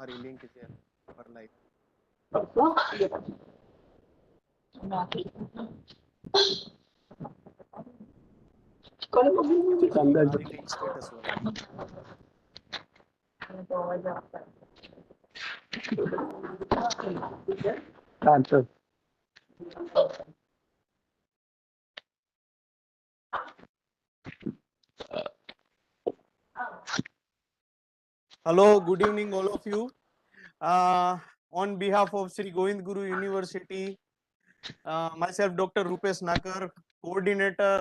हमारी लिंक છે પર લાઈવ આવી ગઈ સ્ટેટસ વાળું Hello, good evening all of you. On behalf of Sri Govind Guru University, myself Dr. Rupesh Nakar, coordinator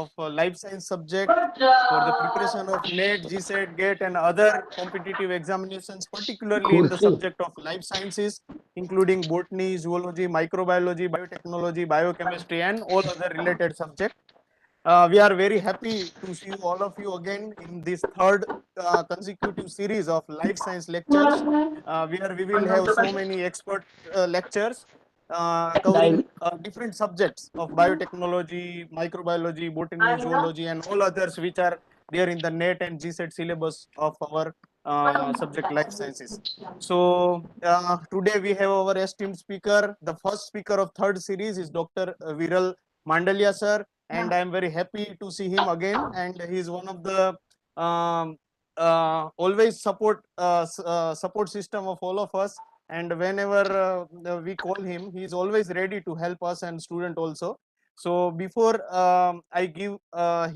of life science subject for the preparation of NET, Gset, GATE and other competitive examinations, particularly in the subject of life sciences, including botany, zoology, microbiology, biotechnology, biochemistry and all other related subjects. We are very happy to see all of you again in this third consecutive series of life science lectures, where we will have so many expert lectures covering different subjects of biotechnology, microbiology, botany, zoology, and all others which are there in the NET and GSET syllabus of our subject life sciences. So today we have our esteemed speaker. The first speaker of third series is Dr. Viral Mandalia sir, and I am very happy to see him again. And he is one of the always support system of all of us. And whenever we call him, he is always ready to help us and student also. So before I give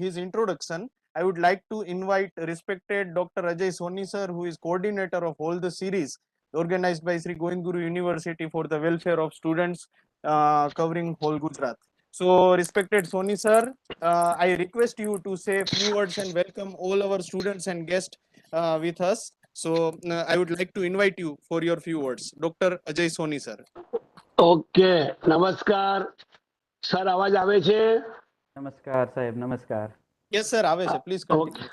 his introduction, I would like to invite respected Dr. Ajay Soni sir, who is coordinator of all the series organized by Sri Govind Guru University for the welfare of students covering whole Gujarat. So, respected Soni sir, I request you to say a few words and welcome all our students and guests with us. So, I would like to invite you for your few words. Dr. Ajay Soni sir. Okay, નમસ્કાર sir. અવાજ આવે છે? નમસ્કાર સાહેબ, નમસ્કાર. Yes sir, આવે છે. Please continue.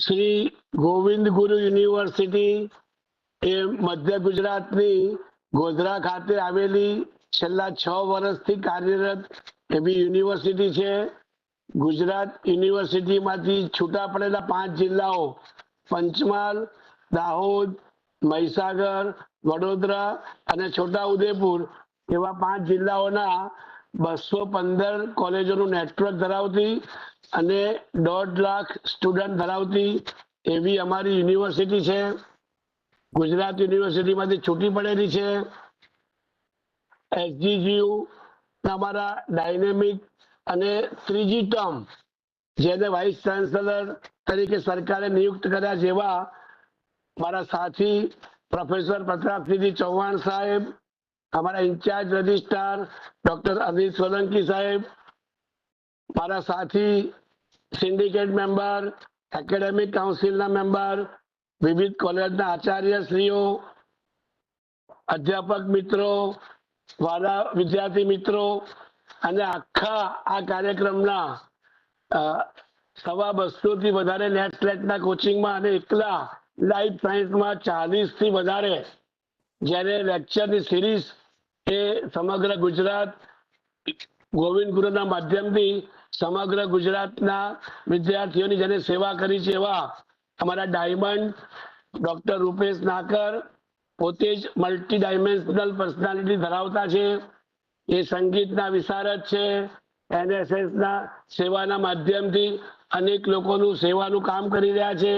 Shri Govind ગુરુ યુનિવર્સિટી એ મધ્ય ગુજરાતની ગોધરા ખાતે આવેલી છેલ્લા 6 વર્ષથી કાર્યરત એવી યુનિવર્સિટી છે. ગુજરાત યુનિવર્સિટીમાંથી છૂટા પડેલા 5 જિલ્લાઓ પંચમહાલ, દાહોદ, મહીસાગર, વડોદરા અને છોટાઉદેપુર એવા 5 જિલ્લાઓના 215 કોલેજોનું નેટવર્ક ધરાવતી અને 1.5 લાખ સ્ટુડન્ટ ધરાવતી એવી અમારી યુનિવર્સિટી છે. ગુજરાત યુનિવર્સિટીમાંથી છૂટી પડેલી છે. એસજીજીયુ અમારા ડાયનેમિક અને ત્રીજી ટર્મ જેને વાઇસ ચાન્સેલર તરીકે સરકારે નિયુક્ત કર્યા જેવા મારા સાથી પ્રોફેસર પ્રતાપસિંહ ચૌહાણ સાહેબ, हमारा incharge registrar doctor Anil Solanki Saheb, मारा साथी सिंडिकेट मेंबर, एकेडमिक काउंसिल ना मेंबर, विविध कॉलेज ना आचार्य श्रीओ, अध्यापक मित्रों, वाला विद्यार्थी मित्रों અને આખા આ કાર્યક્રમના 250 થી વધારે નેટ સ્લેટના કોચિંગમાં અને એકલા લાઈફ સાયન્સમાં 40 થી વધારે જ્યારે લેક્ચરની સિરીઝ એ સમગ્ર ગુજરાત ગોવિંદ ગુરુના માધ્યમથી સમગ્ર ગુજરાતના વિદ્યાર્થીઓની જેને સેવા કરી છે એવા અમારા ડાયમંડ ડોક્ટર રૂપેશ નાકર પોતે જ મલ્ટી ડાયમેન્શનલ પર્સનાલિટી ધરાવતા છે. એ સંગીતના વિશારદ છે. એનએસએસના સેવાના માધ્યમથી અનેક લોકોનું સેવાનું કામ કરી રહ્યા છે.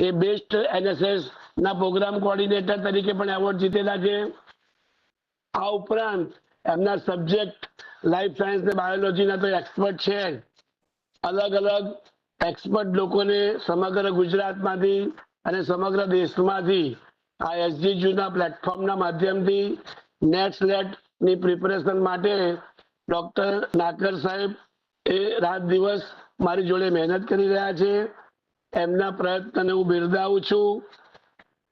એ બેસ્ટ એનએસએસ ના પ્રોગ્રામ કોઓર્ડિનેટર તરીકે પણ એવોર્ડ જીતેલા છે. આ ઉપરાંત એમના સબ્જેક્ટ લાઈફ સાયન્સ ને બાયોલોજીના તો એક્સપર્ટ છે. અલગ અલગ એક્સપર્ટ લોકોને સમગ્ર ગુજરાતમાંથી અને સમગ્ર દેશમાંથી આ એસજીજીયુના પ્લેટફોર્મના માધ્યમથી નેટ સ્લેટની પ્રિપરેશન માટે ડોક્ટર નાકર સાહેબ એ રાત દિવસ મારી જોડે મહેનત કરી રહ્યા છે. એમના પ્રયત્નને હું બિરદાવું છું.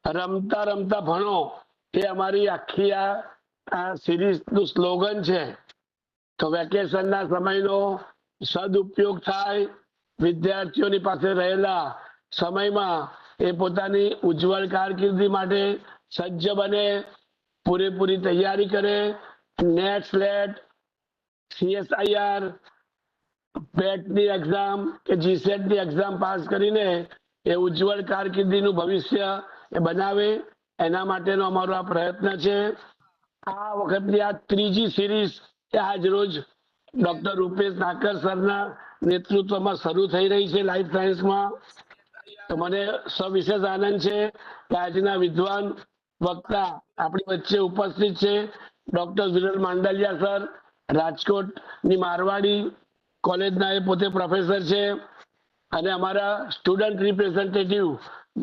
રમતા રમતા ભણો એ અમારી આખી આ સિરીઝનું સ્લોગન છે. તો વેકેશનના સમયનો સદુપયોગ થાય, વિદ્યાર્થીઓની પાસે રહેલા સમયમાં એ પોતાની ઉજ્જવળ કારકિર્દી માટે સજ્જ બને, પૂરેપૂરી તૈયારી કરે. નેટ સ્લેટ, સીએસઆઈઆર, પેટની એક્ઝામ કે જીસેટની એક્ઝામ પાસ કરીને એ ઉજ્જવળ કારકિર્દીનું ભવિષ્ય એ બનાવે એના માટેનો અમારો આ પ્રયત્ન છે. આ વખતની આ ત્રીજી સિરીઝ એ આજ રોજ ડોક્ટર રૂપેશ નાકર સરના નેતૃત્વમાં શરૂ થઈ રહી છે લાઈફ સાયન્સમાં. તો મને સવિશેષ આનંદ છે કે આજના વિદ્વાન વક્તા આપણી વચ્ચે ઉપસ્થિત છે. ડોક્ટર વિરલ માંડલિયા સર રાજકોટની મારવાડી કોલેજના એ પોતે પ્રોફેસર છે અને અમારા સ્ટુડન્ટ રિપ્રેઝેન્ટેટિવ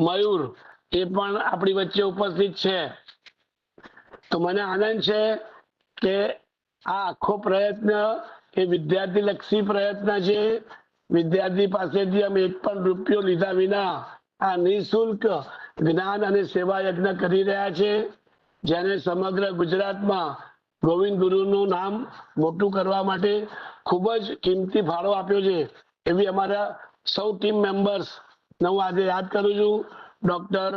મયુર એ પણ આપણી વચ્ચે ઉપસ્થિત છે. તો મને આનંદ છે કે આ આખો પ્રયત્ન એ વિદ્યાર્થી લક્ષી પ્રયત્ન છે. વિદ્યાર્થી પાસેથી અમે એક પણ રૂપિયો લીધા વિના આ નિઃશુલ્ક જ્ઞાન અને સેવા યજ્ઞ કરી રહ્યા છે, જેને સમગ્ર ગુજરાતમાં ગોવિંદ ગુરુનું નામ મોટું કરવા માટે ખૂબ જ કિંમતી ફાળો આપ્યો છે. એવી અમારા સૌ ટીમ મેમ્બર્સ હું આજે યાદ કરું છું. ડોક્ટર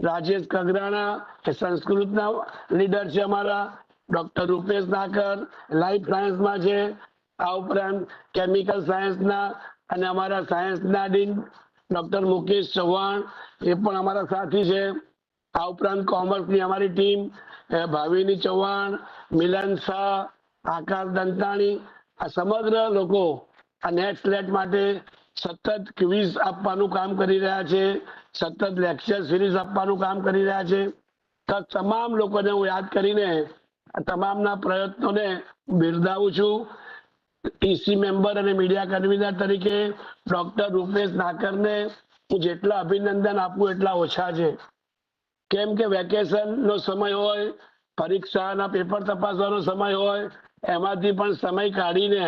રાજેશ કગરાણા એ સંસ્કૃતના લીડર છે અમારા. ડોક્ટર રૂપેશ નાકર લાઈફ સાયન્સમાં છે. આ ઉપરાંત કેમિકલ સાયન્સના અને અમારા સાયન્સના ડીન ડોક્ટર મુકેશ ચૌહાણ એ પણ અમારા સાથી છે. આ ઉપરાંત કોમર્સની અમારી ટીમ ભાવિની ચૌહાણ, મિલન શાહ, આકાશ દંતાણી, આ સમગ્ર લોકો આ નેટ સ્લેટ માટે સતત ક્વિઝ આપવાનું કામ કરી રહ્યા છે, સતત લેક્ચર સિરીઝ આપવાનું કામ કરી રહ્યા છે. તો તમામ લોકોને હું યાદ કરીને આ તમામના પ્રયત્નોને બિરદાવું છું. ઈસી મેમ્બર અને મીડિયા કન્વીનર તરીકે ડોક્ટર રૂપેશ નાકરને હું જેટલા અભિનંદન આપું એટલા ઓછા છે. કેમ કે વેકેશનનો સમય હોય, પરીક્ષાના પેપર તપાસવાનો સમય હોય, એમાંથી પણ સમય કાઢીને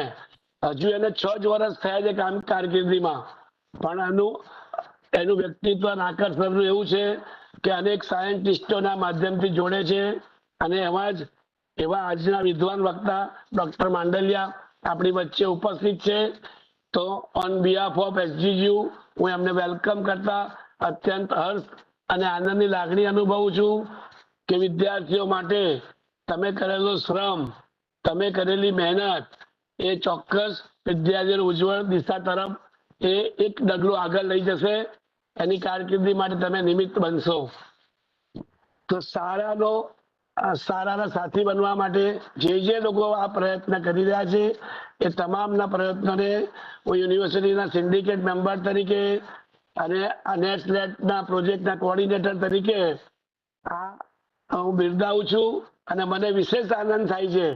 હજુ એને 6 જ વર્ષ થયા છે કારકિર્દીમાં, પણ એનું વ્યક્તિત્વ નાકર સરનું એવું છે કે અનેક સાયન્ટિસ્ટોના માધ્યમથી જોડે છે. અને એવા આજના વિદ્વાન વક્તા ડોક્ટર માંડલિયા આપણી વચ્ચે ઉપસ્થિત છે. તો ઓન બિહાફ ઓફ એસજીયુ હું એમને વેલકમ કરતા અત્યંત હર્ષ અને આનંદની લાગણી અનુભવું છું કે વિદ્યાર્થીઓ માટે તમે કરેલો શ્રમ, તમે કરેલી મહેનત એ ચોક્કસ વિદ્યાર્થીઓની ઉજ્જવળ દિશા તરફ એ એક ડગલું આગળ લઈ જશે. એની કારકિર્દી માટે તમે નિમિત્ત બનશો. તો સારાના સાથી બનવા માટે જે લોકો આ પ્રયત્ન કરી રહ્યા છે એ તમામના પ્રયત્નોને હું યુનિવર્સિટીના સિન્ડિકેટ મેમ્બર તરીકે અને આ નેટના પ્રોજેક્ટના કોઓર્ડિનેટર તરીકે હું બિરદાવું છું. અને મને વિશેષ આનંદ થાય છે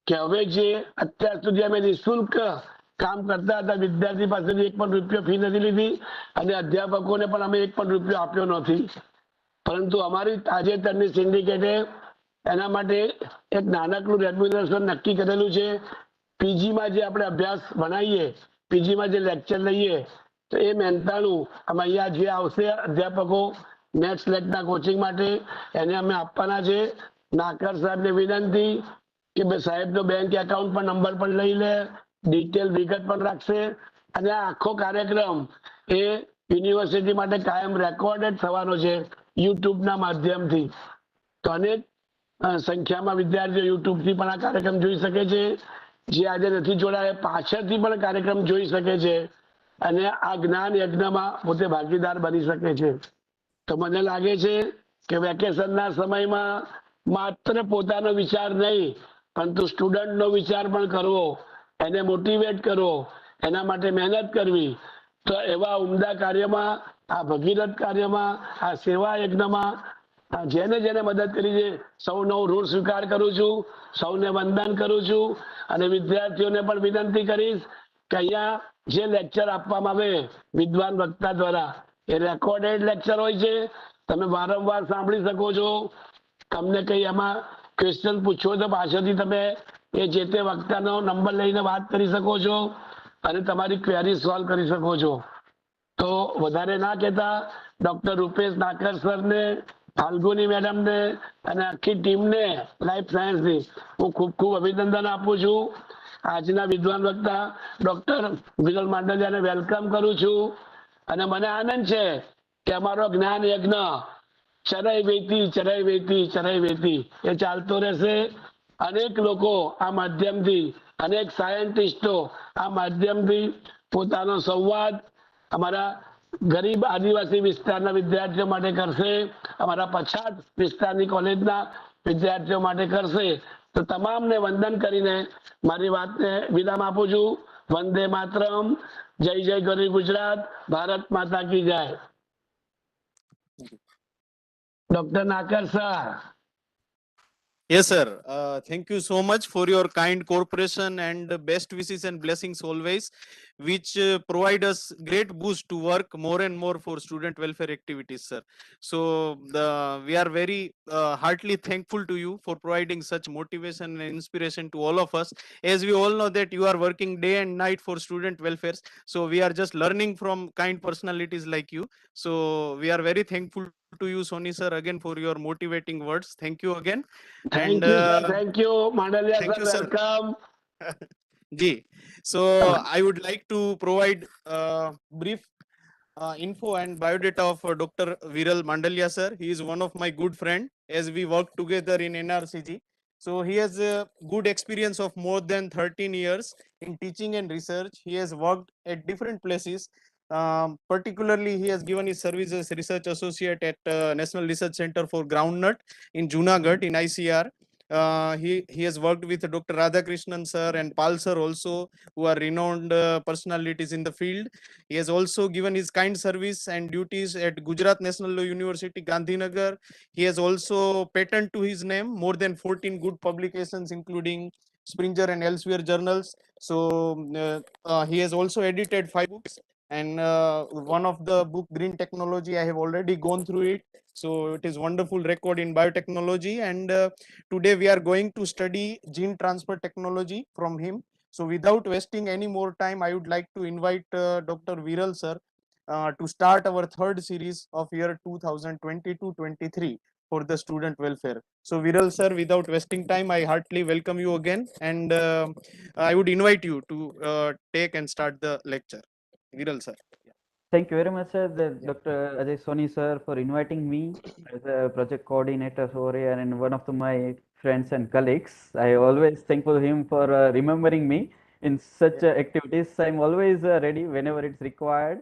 કે હવે જે અત્યાર સુધી અમે નિઃશુલ્ક કામ કરતા હતા, વિદ્યાર્થી પાસેથી એક પણ રૂપિયો ફી નથી લીધી અને અધ્યાપકોને પણ અમે એક પણ રૂપિયો આપ્યો નથી. પરંતુ અમારી તાજેતરની સિન્ડિકેટે એના માટે એક નાનકડું રેમ્યુનરેશન નક્કી કરેલું છે. પીજીમાં જે આપણે અભ્યાસ ભણાવીએ, પીજીમાં જે લેક્ચર લઈએ, તો એ 99 અહીંયા જે આવશે અધ્યાપકો નેટ સ્લેટના કોચિંગ માટે એને અમે આપવાના છે. નાકર સાહેબને વિનંતી કે સાહેબનો બેંક એકાઉન્ટ પણ નંબર પણ લઈ લે, ડિટેલ વિગત પણ રાખશે અને આ આખો કાર્યક્રમ એ યુનિવર્સિટી માટે કાયમ રેકોર્ડેડ થવાનો છે યુટ્યુબના માધ્યમથી. તો અનેક સંખ્યામાં વિદ્યાર્થીઓ યુટ્યુબથી પણ આ કાર્યક્રમ જોઈ શકે છે. જે આજે નથી જોડાયા પાછળથી પણ કાર્યક્રમ જોઈ શકે છે અને આ જ્ઞાન યજ્ઞમાં પોતે ભાગીદાર બની શકે છે. તો મને લાગે છે કે વેકેશનના સમયમાં માત્ર પોતાનો વિચાર નહીં, પરંતુ સ્ટુડન્ટનો વિચાર પણ કરવો, એને મોટિવેટ કરવો, એના માટે મહેનત કરવી. તો એવા ઉમદા કાર્યમાં, આ ભગીરથ કાર્યમાં, આ સેવા યજ્ઞમાં જેને મદદ કરી છે સૌનો ઋણ સ્વીકાર કરું છું, સૌને વંદન કરું છું અને વિદ્યાર્થીઓને પણ વિનંતી કરીશ કે અહીંયા જે લેક્ચર આપવામાં આવે વિદ્વાન વક્તા દ્વારા એ રેકોર્ડેડ લેક્ચર હોય છે. તમે વારંવાર સાંભળી શકો છો. તમને કઈ એમાં ક્વેશ્ચન પૂછવો તો પાછળથી તમે એ જે તે વક્તાનો નંબર લઈને વાત કરી શકો છો અને તમારી ક્વેરી સોલ્વ કરી શકો છો. તો વધારે ના કહેતા ડોક્ટર રૂપેશ નાકર સરને, ફાલ્ગુની મેડમને અને આખી ટીમને લાઈફ સાયન્સની હું ખૂબ ખૂબ અભિનંદન આપું છું. આજના વિદ્વાન વક્તા ડોક્ટર વિરલ માંડલિયાને વેલકમ કરું છું અને મને આનંદ છે કે અમારો જ્ઞાન યજ્ઞ ચરાઈ વેતી એ ચાલતો રહેશે. અનેક લોકો આ માધ્યમથી, અનેક સાયન્ટિસ્ટો આ માધ્યમથી પોતાનો સંવાદ અમારા ગરીબ આદિવાસી વિસ્તારના વિદ્યાર્થીઓ માટે કરશે, અમારા પછાત વિસ્તારની કોલેજના વિદ્યાર્થીઓ માટે કરશે. તો તમામને વંદન કરીને મારી વાતને વિરામ આપું છું. વંદે માતરમ. જય જય ગરી ગુજરાત. ભારત માતા કી જય. Doctor નાકર sir. Yes, sir. Thank you so much for your kind cooperation and best wishes and blessings always, which provide us great boost to work more and more for student welfare activities, sir. So we are very heartily thankful to you for providing such motivation and inspiration to all of us. As we all know that you are working day and night for student welfares, so we are just learning from kind personalities like you. So we are very thankful to you, Sony sir, again for your motivating words. Thank you again. And thank you sir. Thank you Mandaliya thank sir. you, sir. Welcome. Ji. So I would like to provide brief info and biodata of Dr. Viral Mandalia, sir. He is one of my good friend as we work together in NRCG. So he has a good experience of more than 13 years in teaching and research. He has worked at different places. Particularly, he has given his service as research associate at National Research Center for Groundnut in Junagadh in ICR. He has worked with Dr. Radhakrishnan sir and Pal sir also, who are renowned personalities in the field. He has also given his kind service and duties at Gujarat National Law University, Gandhinagar. He has also patent to his name more than 14 good publications, including Springer and elsewhere journals. So he has also edited 5 books, and one of the book Green Technology, I have already gone through it. So it is wonderful record in biotechnology, and today we are going to study gene transfer technology from him. So without wasting any more time, I would like to invite Dr. Viral sir to start our third series of year 2022-23 for the student welfare. So Viral sir, without wasting time, I heartily welcome you again, and I would invite you to take and start the lecture. Viral sir. Thank you very much, sir, Yeah. Dr. Ajay Soni, sir, for inviting me as a project coordinator over here and one of my friends and colleagues. I always thankful him for remembering me in such Yeah. activities. I'm always ready whenever it's required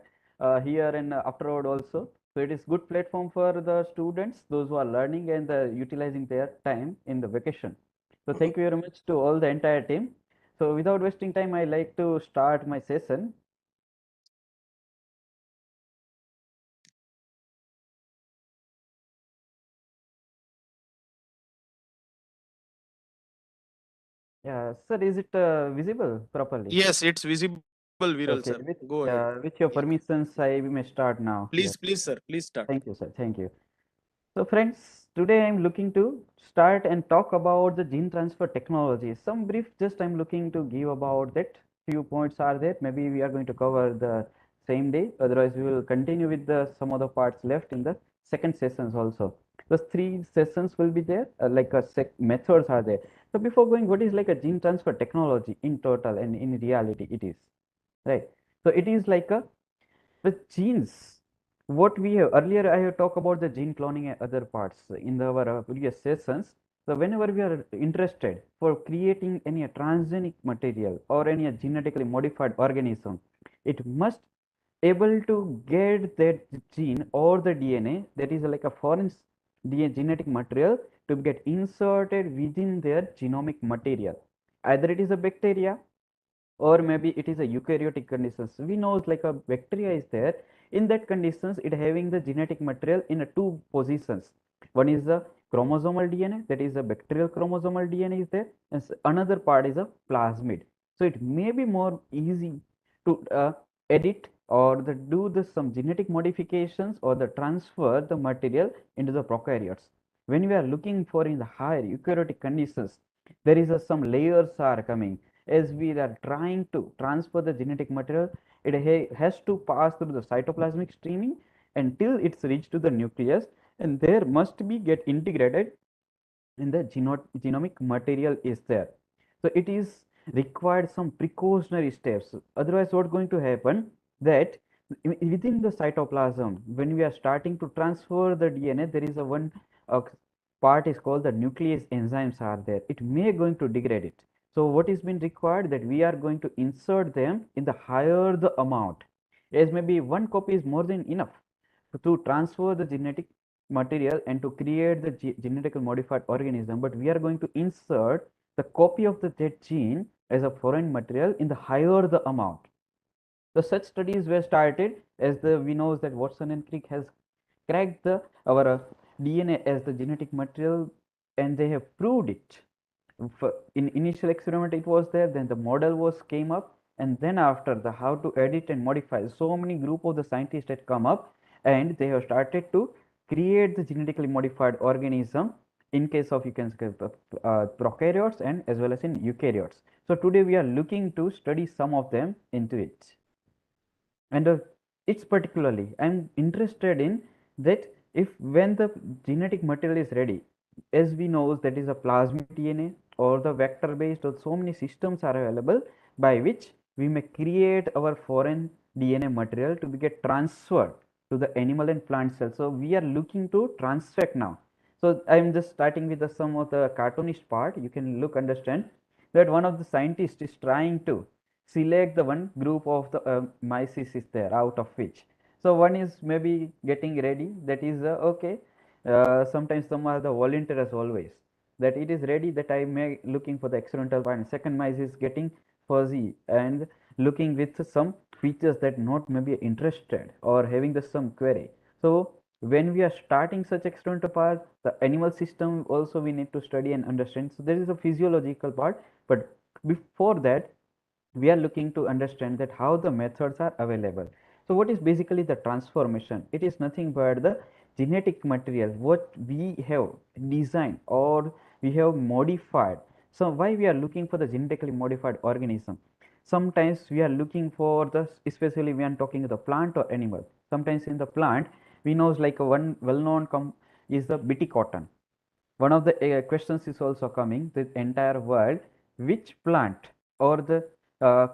here and afterward also. So it is good platform for the students, those who are learning and utilizing their time in the vacation. So thank you very much to all the entire team. So without wasting time, I like to start my session. Yeah, sir, is it visible properly? Yes, it's visible, Viral sir. Okay, Go ahead. with your Yeah. permissions, I may start now here. Please, sir. Please start. Thank you, sir. Thank you. So, friends, today I'm looking to start and talk about the gene transfer technology. Some brief, just I'm looking to give about that. Few points are there. Maybe we are going to cover the same day. Otherwise, we will continue with the some other parts left in the second sessions also. Those three sessions will be there, like a methods are there. So, before going, what is like a gene transfer technology in total and in reality it is, right? So, it is like a the genes what we have earlier I have talked about the gene cloning and other parts in our previous sessions. So whenever we are interested for creating any transgenic material or any genetically modified organism, it must able to get that gene or the DNA that is like a foreign DNA genetic material to get inserted within their genomic material. Either it is a bacteria or maybe it is a eukaryotic conditions. We know like a bacteria is there. In that conditions, it having the genetic material in a two positions. One is the chromosomal DNA, that is a bacterial chromosomal DNA is there, and another part is a plasmid. So it may be more easy to edit or do the some genetic modifications or the transfer the material into the prokaryotes. When we are looking for in the higher eukaryotic conditions, there is some layers are coming as we are trying to transfer the genetic material. It has to pass through the cytoplasmic streaming until it's reached to the nucleus, and there must be get integrated in the genomic material is there. So it is required some precautionary steps. Otherwise, what's going to happen that within the cytoplasm, when we are starting to transfer the DNA, there is a one uh, part is called the nuclease enzymes are there. It may going to degrade it. So what is been required that we are going to insert them in the higher the amount. as maybe one copy is more than enough to transfer the genetic material and to create the genetically modified organism, but we are going to insert the copy of the that gene as a foreign material in the higher the amount. So such studies were started as we know that Watson and Crick has cracked our DNA as the genetic material, and they have proved it. In initial experiment it was there, then the model was came up, and then after the how to edit and modify, so many group of the scientists had come up, and they have started to create the genetically modified organism in case of, you can say, prokaryotes and as well as in eukaryotes. So today we are looking to study some of them into it. And it's particularly I'm interested in that if when the genetic material is ready, as we know that is a plasmid DNA or the vector based, or so many systems are available by which we may create our foreign DNA material to be get transferred to the animal and plant cells. So we are looking to transfect now. So I'm just starting with some of the cartoonish part. You can look understand that one of the scientists is trying to select the one group of the mice is there, out of which, so one is maybe getting ready, that is okay, sometimes some are the volunteers always, that it is ready, that I may looking for the experimental part, and second mice is getting fuzzy and looking with some features that not maybe interested or having the some query. So when we are starting such experimental part, the animal system also we need to study and understand. So there is a physiological part, but before that we are looking to understand that how the methods are available. So what is basically the transformation? It is nothing but the genetic material what we have designed or we have modified. So why we are looking for the genetically modified organism? Sometimes we are looking for the, especially when talking the plant or animal, sometimes in the plant we know like one well-known is the bt cotton. One of the questions is also coming, the entire world, which plant or the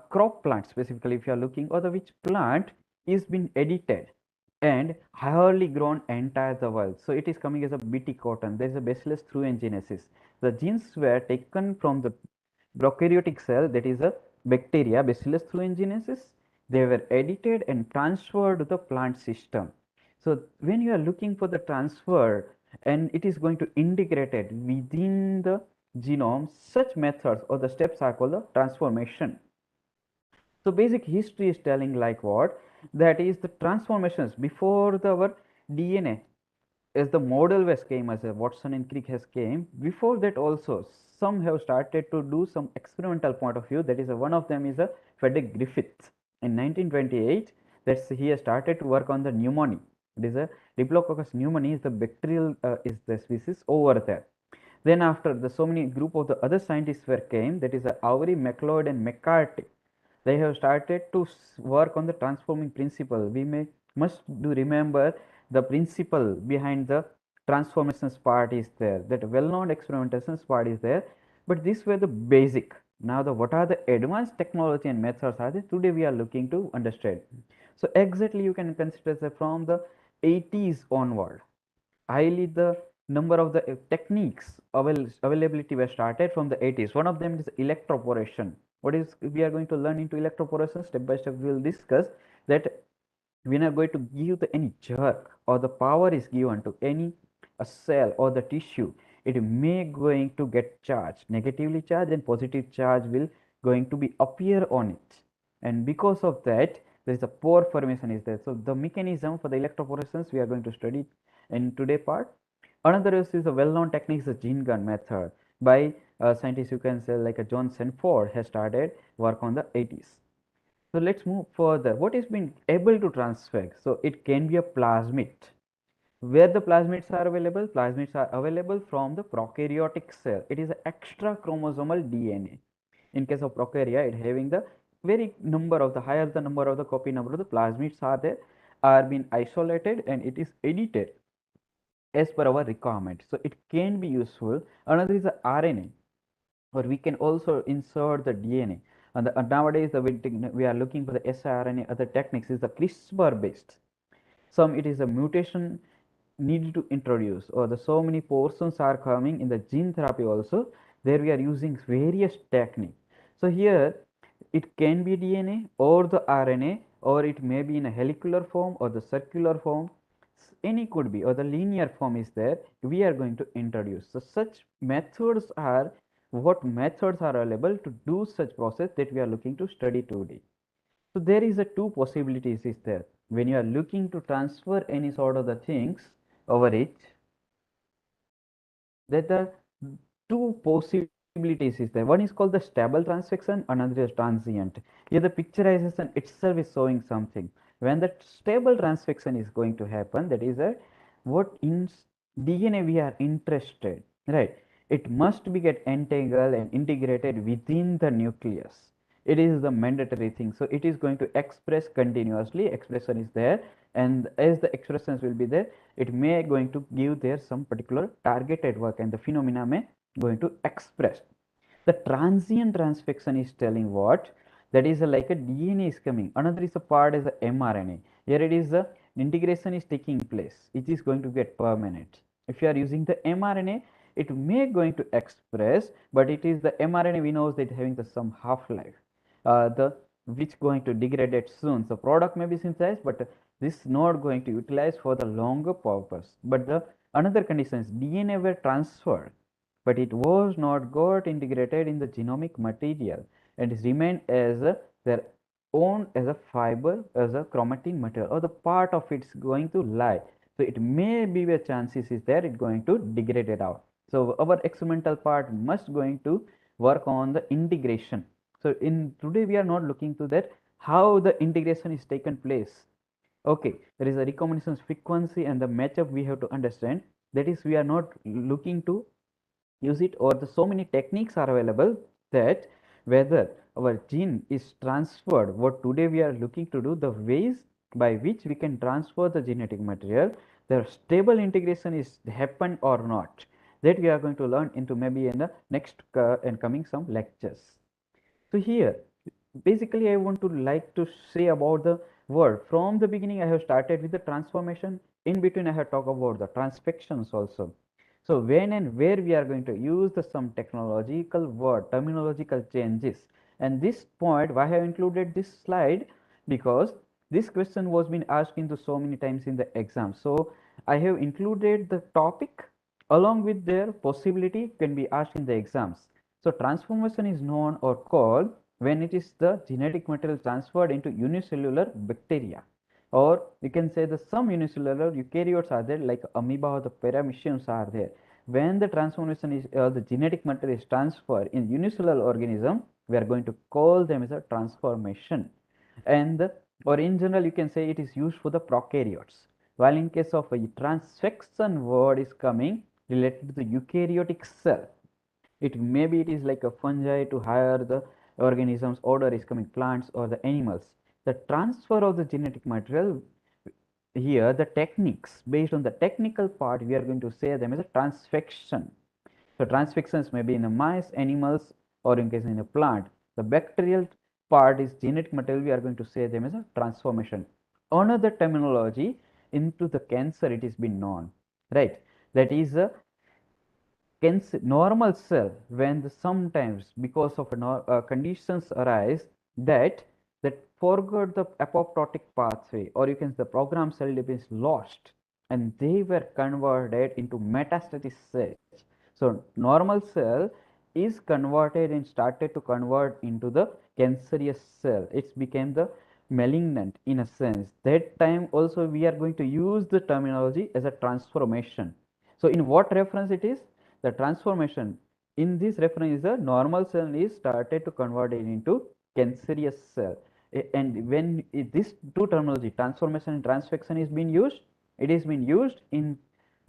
crop plant specifically if you are looking, or the which plant is been edited and highly grown entire the world. So it is coming as a bt cotton. There is a bacillus thuringiensis. The genes were taken from the prokaryotic cell, that is a bacteria bacillus thuringiensis. They were edited and transferred to the plant system. So when you are looking for the transfer and it is going to integrated within the genome, such methods or the steps are called the transformation. So basic history is telling like what, that is the transformations before our DNA as the model was came, as a Watson and Crick has came, before that also some have started to do some experimental point of view. That is one of them is a Frederick Griffith in 1928. That's he has started to work on the pneumonia. It is a Diplococcus pneumoniae is the bacterial is the species over there. Then after the so many group of the other scientists were came, that is Avery, McLeod and McCarthy. They have started to work on the transforming principle. We may must do remember the principle behind the transformations part is there, that well-known experimentations part is there, but these were the basic. Now the what are the advanced technology and methods are there, today we are looking to understand. So exactly you can consider that from the 80s onward, highly the number of the techniques availability were started from the 80s. One of them is electroporation. What is we are going to learn into electroporation step by step, we will discuss that. We are going to give the any jerk or the power is given to any a cell or the tissue, it may going to get charged, negatively charged, and positive charge will going to be appear on it, and because of that there is a pore formation is there. So the mechanism for the electroporations we are going to study in today part. Another is a well-known technique, the gene gun method by scientists, you can say like a John Sanford has started work on the 80s. So let's move further. What is been able to transfect? So it can be a plasmid. Where the plasmids are available? Plasmids are available from the prokaryotic cell. It is an extra chromosomal DNA. In case of prokarya, it having the very number of the higher the number of the copy number of the plasmids are there, are being isolated and it is edited as per our requirement. So it can be useful. Another is the RNA, or we can also insert the DNA. And nowadays, we are looking for the siRNA. Other techniques is the CRISPR based. Some it is a mutation needed to introduce, or the so many portions are coming in the gene therapy also. There we are using various technique. So here it can be DNA or the RNA or it may be in a helicular form or the circular form, any could be, or the linear form is there, we are going to introduce. So such methods are, what methods are available to do such process that we are looking to study today. So there is a two possibilities is there when you are looking to transfer any sort of the things over it, that the two possibilities is there. One is called the stable transaction, another is transient. Here the picturization itself is showing something. When that stable transaction is going to happen, that is a what in DNA we are interested, right? It must be get entangled and integrated within the nucleus. It is the mandatory thing. So it is going to express continuously. Expression is there, and as the expressions will be there, it may going to give there some particular targeted work, and the phenomena may going to express. The transient transfection is telling what? That is like a DNA is coming. Another is a part is a mRNA. Here it is the integration is taking place. It is going to get permanent. If you are using the mRNA, it may going to express, but it is the mRNA we know that having the some half-life. The which going to degrade it soon. So product may be synthesized, but this not going to utilize for the longer purpose. But the another condition is DNA were transferred, but it was not got integrated in the genomic material, and it remained as their own as a fiber, as a chromatin material, or the part of it's going to lie. So it may be a chances is there it going to degrade it out. So our experimental part must going to work on the integration. So in today we are not looking to that how the integration is taken place. Okay, there is a recombination frequency and the matchup we have to understand. That is, we are not looking to use it, or the so many techniques are available that whether our gene is transferred, what today we are looking to do, the ways by which we can transfer the genetic material, the stable integration is happen or not, that we are going to learn into maybe in the next and coming some lectures. So here, basically, I want to like to say about the word. From the beginning, I have started with the transformation. In between, I have talked about the transfections also. So when and where we are going to use the some technological word, terminological changes. And this point, why I have included this slide? Because this question was been asked into so many times in the exam. So I have included the topic along with their possibility can be asked in the exams. So transformation is known or called when it is the genetic material transferred into unicellular bacteria, or you can say the some unicellular eukaryotes are there like amoeba or the parameciums are there. When the transformation is the genetic material is transferred in unicellular organism, we are going to call them as a transformation. And or in general you can say it is used for the prokaryotes, while in case of a transfection word is coming related to the eukaryotic cell. It maybe it is like a fungi to higher the organisms, order is coming plants or the animals. The transfer of the genetic material, here the techniques, based on the technical part, we are going to say them as a transfection. So transfections may be in the mice, animals, or in case in a plant. The bacterial part is genetic material, we are going to say them as a transformation. Another terminology into the cancer, it is been known, right? That is a normal cell, when sometimes because of conditions arise that forgot the apoptotic pathway, or you can say the program cell is lost, and they were converted into metastatic stage. So normal cell is converted and started to convert into the cancerous cell. It became the malignant in a sense. That time also we are going to use the terminology as a transformation. So in what reference it is? The transformation in this reference is the normal cell is started to convert it into cancerous cell. And when this two terminology, transformation and transfection, is being used, it is being used in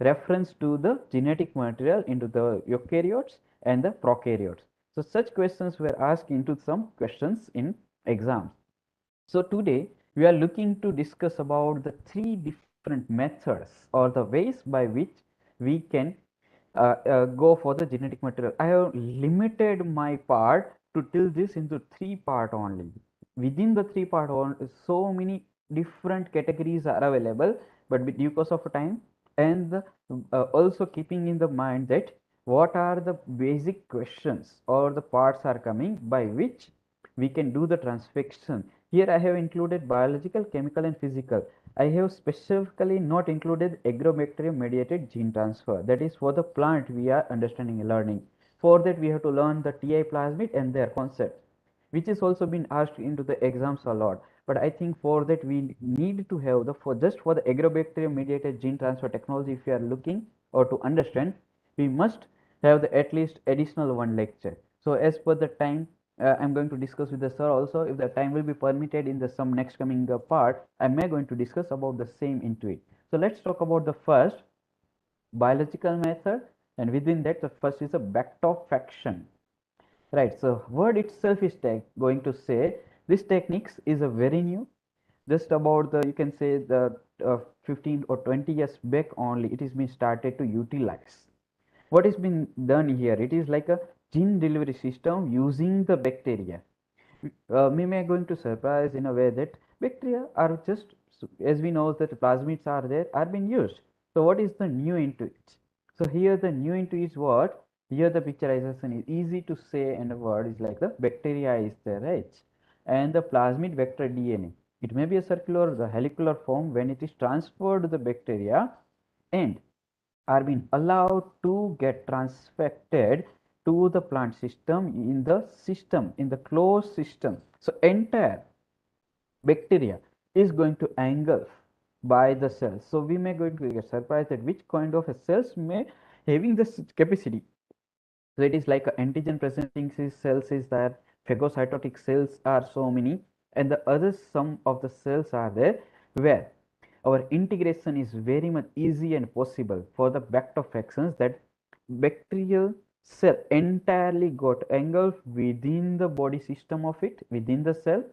reference to the genetic material into the eukaryotes and the prokaryotes. So such questions were asked into some questions in exams. So today we are looking to discuss about the three different methods or the ways by which we can go for the genetic material. I have limited my part to till this into three part only. Within the three part, so many different categories are available, but because of time and also keeping in the mind that what are the basic questions or the parts are coming by which we can do the transfection. Here I have included biological, chemical and physical. I have specifically not included agrobacterium mediated gene transfer. That is for the plant we are understanding and learning. For that we have to learn the TI plasmid and their concept, which is also been asked into the exams a lot. But I think for that we need to have the for just for the agrobacterium mediated gene transfer technology, if you are looking or to understand, we must have the at least additional one lecture. So as per the time, I'm going to discuss with the sir also. If the time will be permitted in the some next coming part, I may going to discuss about the same into it. So let's talk about the first biological method, and within that the first is a bactofaction. Right, so word itself is going to say this techniques is a very new, just about the you can say the 15 or 20 years back only it is been started to utilize. What is been done here? It is like a gene delivery system using the bacteria. Me may going to surprise in a way that bacteria are just as we know that plasmids are there are being used. So what is the new into it? So here the new into is what? Here the picturization is easy to say and the word is like the bacteria is there, right? And the plasmid vector DNA. It may be a circular, the helicular form when it is transferred to the bacteria and are being allowed to get transfected to the plant system in the closed system. So entire bacteria is going to engulf by the cells. So we may going to get surprised at which kind of a cells may having this capacity. So it is like a antigen presenting cells is there, phagocytotic cells are so many, and the other some of the cells are there where our integration is very much easy and possible for the bacteriophagans, that bacterial cell entirely got engulfed within the body system of it, within the cell.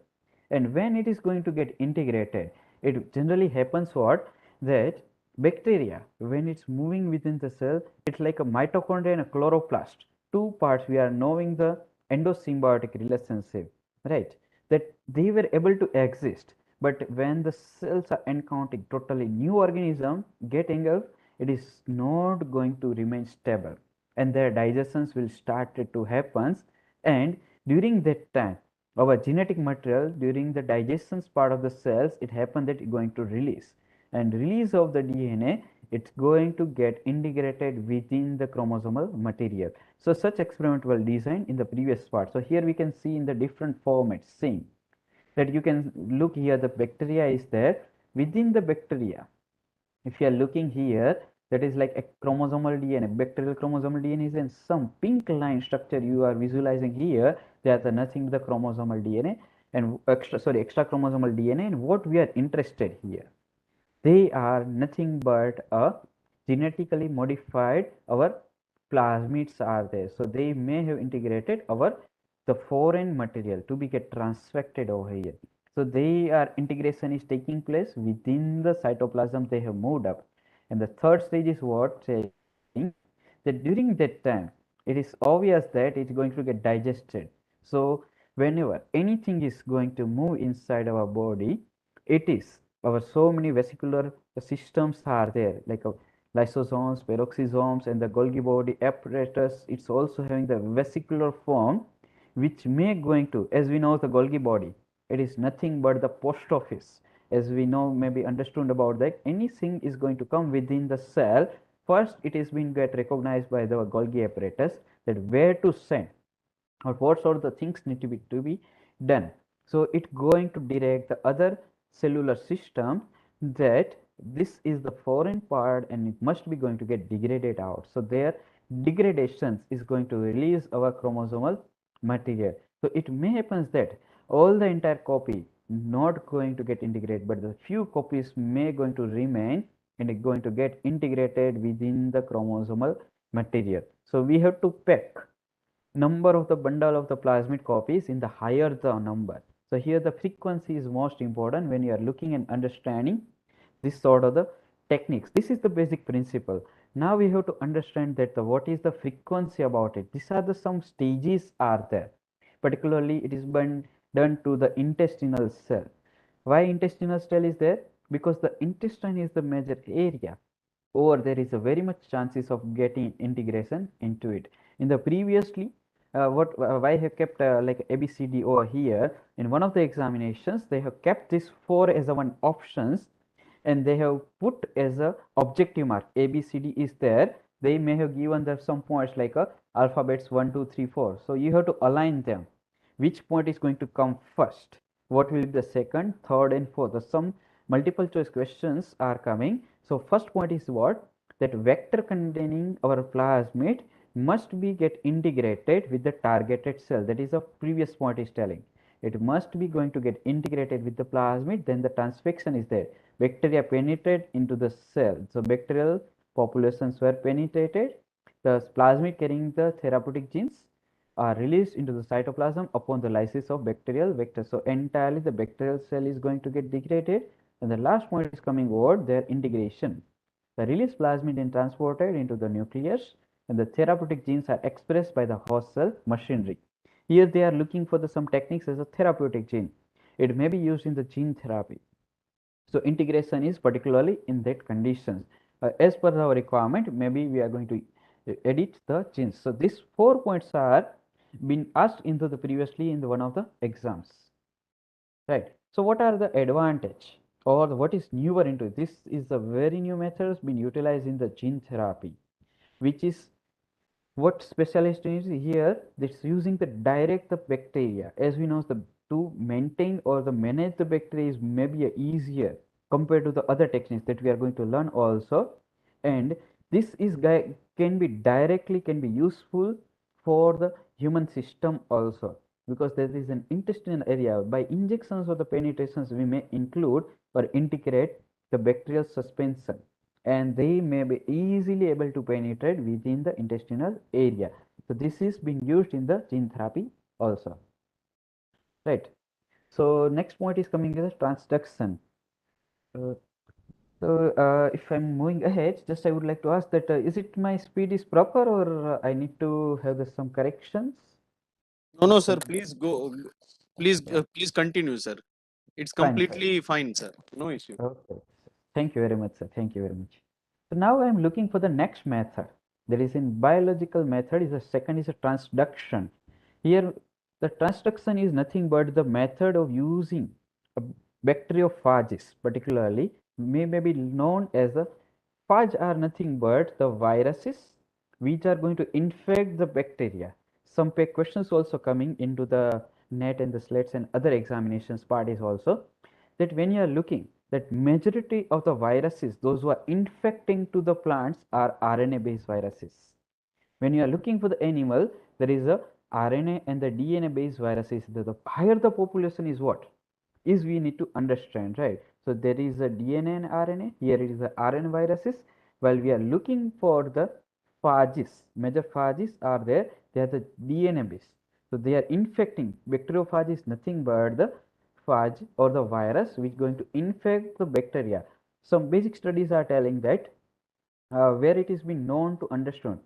And when it is going to get integrated, it generally happens what? That bacteria, when it's moving within the cell, it's like a mitochondria and a chloroplast. Two parts we are knowing the endosymbiotic relationship, right? That they were able to exist. But when the cells are encountering totally new organism get engulfed, it is not going to remain stable and their digestions will start to happen. And during that time our genetic material during the digestions part of the cells, it happens that it's going to release, and release of the DNA, it's going to get integrated within the chromosomal material. So such experiment was designed in the previous part. So here we can see in the different formats same, that you can look here the bacteria is there. Within the bacteria, if you are looking here, that is like a chromosomal DNA, bacterial chromosomal DNA is in some pink line structure you are visualizing here. They are the nothing but the chromosomal DNA and extra chromosomal DNA. And what we are interested here, they are nothing but a genetically modified our plasmids are there. So they may have integrated our the foreign material to be get transfected over here. So they are integration is taking place within the cytoplasm. They have moved up. And the third stage is what saying that during that time it is obvious that it's going to get digested. So whenever anything is going to move inside our body, it is our so many vesicular systems are there like lysosomes, peroxisomes, and the Golgi body apparatus. It's also having the vesicular form, which may going to, as we know, the Golgi body. It is nothing but the post office. As we know, maybe understood about that, anything is going to come within the cell. First, it is being get recognized by the Golgi apparatus that where to send or what sort of the things need to be done. So it going to direct the other cellular system that this is the foreign part and it must be going to get degraded out. So their degradations is going to release our chromosomal material. So it may happen that all the entire copy not going to get integrated, but the few copies may going to remain and it going to get integrated within the chromosomal material. So we have to pack number of the bundle of the plasmid copies in the higher the number. So here the frequency is most important when you are looking and understanding this sort of the techniques. This is the basic principle. Now we have to understand that the what is the frequency about it. These are the some stages are there. Particularly it is been done to the intestinal cell. Why intestinal cell is there? Because the intestine is the major area or there is a very much chances of getting integration into it. In the previously why I have kept like ABCD over here. In one of the examinations, they have kept this 4 as a one options, and they have put as a objective mark. ABCD is there. They may have given there some points like alphabets 1, 2, 3, 4. So you have to align them. Which point is going to come first? What will be the second, third, and fourth? So some multiple choice questions are coming. So first point is what? That vector containing our plasmid must be get integrated with the targeted cell. That is a previous point is telling. It must be going to get integrated with the plasmid, then the transfection is there. Bacteria penetrate into the cell. So bacterial populations were penetrated. The plasmid carrying the therapeutic genes are released into the cytoplasm upon the lysis of bacterial vector. So entirely the bacterial cell is going to get degraded, and the last point is coming over their integration. The released plasmid is transported into the nucleus, and the therapeutic genes are expressed by the host cell machinery. Here they are looking for some techniques as a therapeutic gene. It may be used in the gene therapy. So integration is particularly in that conditions. As per our requirement, maybe we are going to edit the genes. So these 4 points are been asked into the previously in the one of the exams, right? So what are the advantage or what is newer into this is the very new methods being utilized in the gene therapy, which is what specialist is here, that's using the direct the bacteria. As we know, the to maintain or the manage the bacteria is maybe easier compared to the other techniques that we are going to learn also. And this is can be directly can be useful for the human system also, because there is an intestinal area. By injections or the penetrations, we may include or integrate the bacterial suspension, and they may be easily able to penetrate within the intestinal area. So this is being used in the gene therapy also, right? So next point is coming to the transduction. Uh, if I'm moving ahead, just I would like to ask that is it my speed is proper, or I need to have some corrections? No, no, sir. Please go. Yeah. Please continue, sir. It's Fine, fine. completely fine, sir. No issue. Okay. Thank you very much, sir. Thank you very much. So now I'm looking for the next method. That is in biological method is the second is a transduction. Here the transduction is nothing but the method of using a bacteriophages, particularly may be known as the phage are nothing but the viruses which are going to infect the bacteria. Some questions also coming into the net and the slates and other examinations part is also that when you are looking that majority of the viruses, those who are infecting to the plants are RNA based viruses. When you are looking for the animal, there is a RNA and the DNA based viruses. The higher the population is what is we need to understand, right? So there is a DNA and RNA. Here it is the RNA viruses. While we are looking for the phages, major phages are there. They are the DNA based. So they are infecting. Bacteriophage is nothing but the phage or the virus which is going to infect the bacteria. Some basic studies are telling that where it has been known to understand,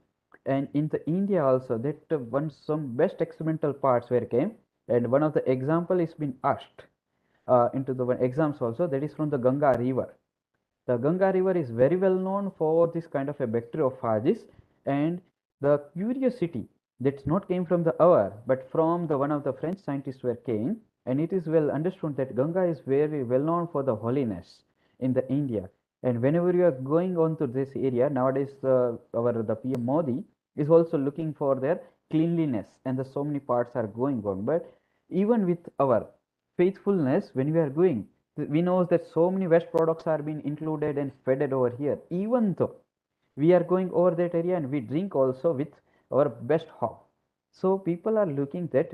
and in the India also that one some best experimental parts were came, and one of the example is been asked into the one exams also, that is from the Ganga river. The Ganga river is very well known for this kind of a bacteriophages, and the curiosity that's not came from the hour but from the one of the French scientists were came, and it is well understood that Ganga is very well known for the holiness in the India. And whenever you are going on to this area nowadays, our the PM Modi is also looking for their cleanliness, and the so many parts are going on. But even with our faithfulness, when we are going, we know that so many waste products are being included and fed over here. Even though we are going over that area and we drink also with our best hop, so people are looking that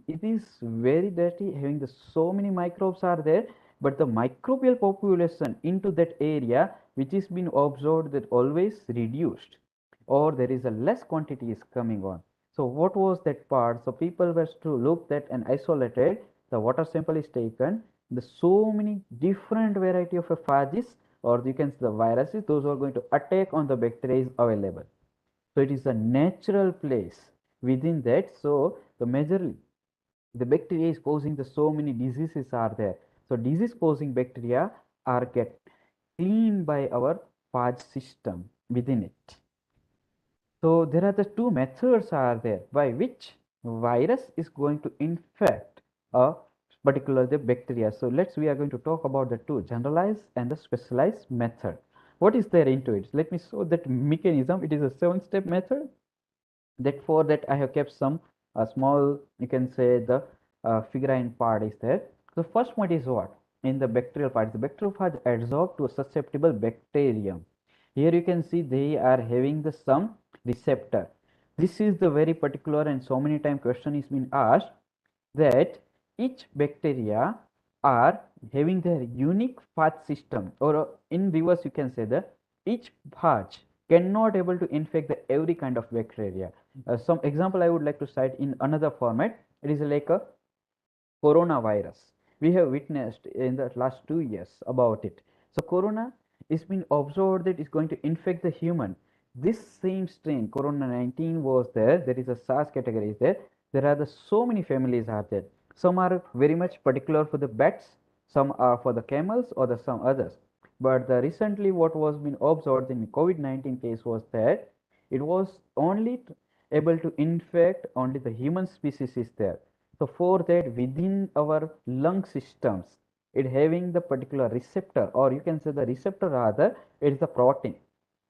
it is very dirty, having the so many microbes are there, but the microbial population into that area which is being observed that always reduced, or there is a less quantity is coming on. So what was that part? So people were to look that and isolated, the water sample is taken, the so many different variety of phages, or you can say the viruses, those who are going to attack on the bacteria is available. So it is a natural place within that. So the majorly the bacteria is causing the so many diseases are there. So disease causing bacteria are get cleaned by our phage system within it. So there are the two methods are there by which virus is going to infect a particular the bacteria. So we are going to talk about the two, generalized and the specialized method. What is there into it? Let me show that mechanism. It is a 7-step method. That for that I have kept some small, you can say, the figurine part is there. The first point is what? In the bacterial part, the bacteriophage adsorb to a susceptible bacterium. Here you can see they are having the some receptor. This is the very particular, and so many time question is been asked that each bacteria are having their unique phage system, or in reverse you can say that each phage cannot able to infect the every kind of bacteria. Some example I would like to cite in another format. It is like a coronavirus. We have witnessed in the last 2 years about it. So corona is been observed that is going to infect the human. This same strain, corona 19, was there. There is a SARS category is there. There are so many families are there. Some are very much particular for the bats, some are for the camels, or the some others. But the recently what was been observed in COVID-19 case was that it was only able to infect only the human species is there. So for that, within our lung systems, it having the particular receptor, or you can say the receptor rather, it is the protein.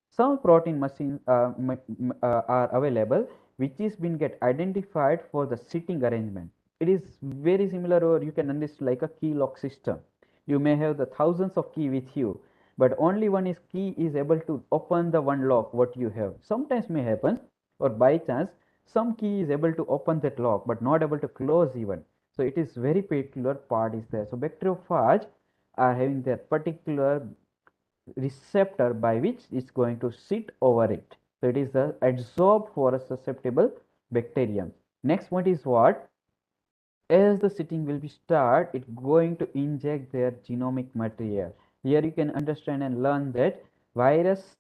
Some protein machines are available, which is been get identified for the sitting arrangement. It is very similar, or you can understand like a key lock system. You may have the thousands of key with you, but only one is key is able to open the one lock what you have. Sometimes may happen, or by chance some key is able to open that lock but not able to close even. So it is very particular part is there. So bacteriophage are having their particular receptor by which it's going to sit over it. So it is the adsorb for a susceptible bacterium. Next one is what? As the sitting will be start, it going to inject their genomic material. Here you can understand and learn that virus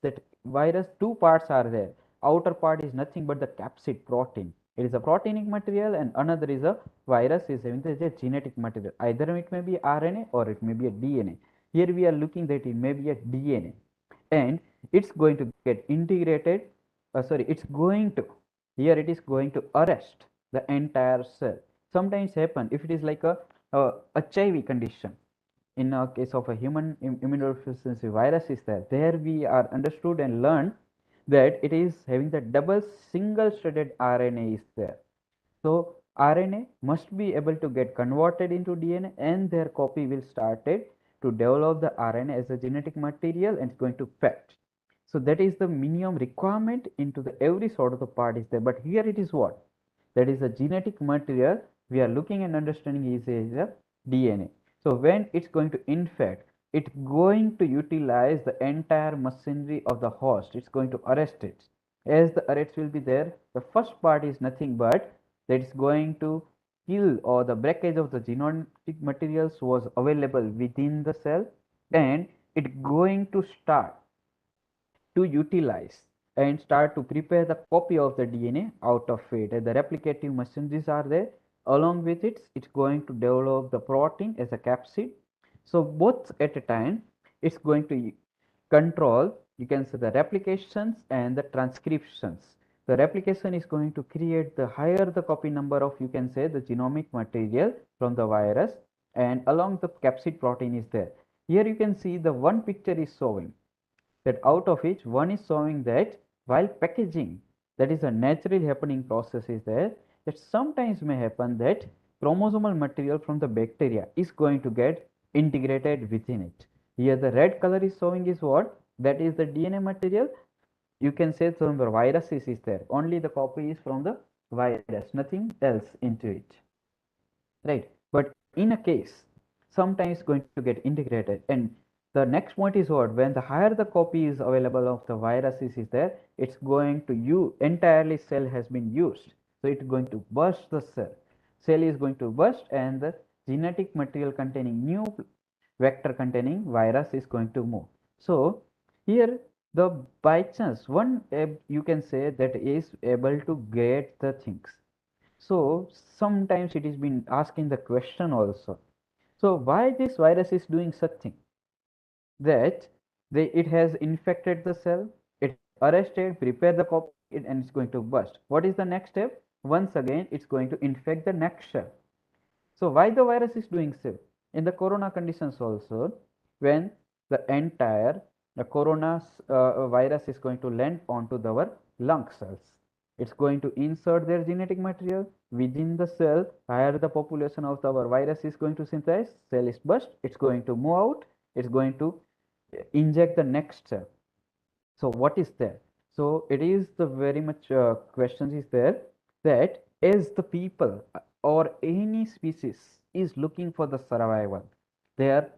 two parts are there. Outer part is nothing but the capsid protein. It is a proteinic material, and another is a virus is having the genetic material. Either it may be RNA or it may be a DNA. Here we are looking that it may be a DNA, and it's going to get integrated. It's going to, here it is going to arrest the entire cell. Sometimes happen if it is like a HIV condition. In a case of a human immunodeficiency virus is there we are understood and learned that it is having the double single stranded RNA is there. So RNA must be able to get converted into DNA, and their copy will started to develop the RNA as a genetic material and it's going to pact. So that is the minimum requirement into the every sort of the part is there. But here it is what? That is a genetic material we are looking and understanding is a DNA. So when it's going to infect, it's going to utilize the entire machinery of the host. It's going to arrest it. As the arrest will be there, the first part is nothing but that is going to kill, or the breakage of the genetic materials was available within the cell, and it going to start to utilize and start to prepare the copy of the DNA out of it. And the replicative machineries are there. Along with it, it's going to develop the protein as a capsid. So both at a time, it's going to control, you can say, the replications and the transcriptions. The replication is going to create the higher the copy number of, you can say, the genomic material from the virus, and along the capsid protein is there. Here you can see the one picture is showing that out of which one is showing that while packaging, that is a naturally happening process is there, that sometimes may happen that chromosomal material from the bacteria is going to get integrated within it. Here the red color is showing is what? That is the DNA material. You can say from the viruses is there. Only the copy is from the virus, nothing else into it. Right. But in a case, sometimes going to get integrated. And the next point is what? When the higher the copy is available of the viruses is there, it's going to you entirely cell has been used. So it's going to burst the cell. Cell is going to burst, and the genetic material containing new vector containing virus is going to move. So here the by chance one you can say that is able to get the things. So sometimes it is been asking the question also. So why this virus is doing such thing? That it has infected the cell, it arrested, prepare the copy, and it's going to burst. What is the next step? once again it's going to infect the next cell. So why the virus is doing so? In the corona conditions also, when the entire the corona virus is going to land onto our lung cells, it's going to insert their genetic material within the cell where the population of our virus is going to synthesize. Cell is burst, it's going to move out, it's going to inject the next cell. So what is there? So it is the very much questions is there that as the people or any species is looking for the survival, they are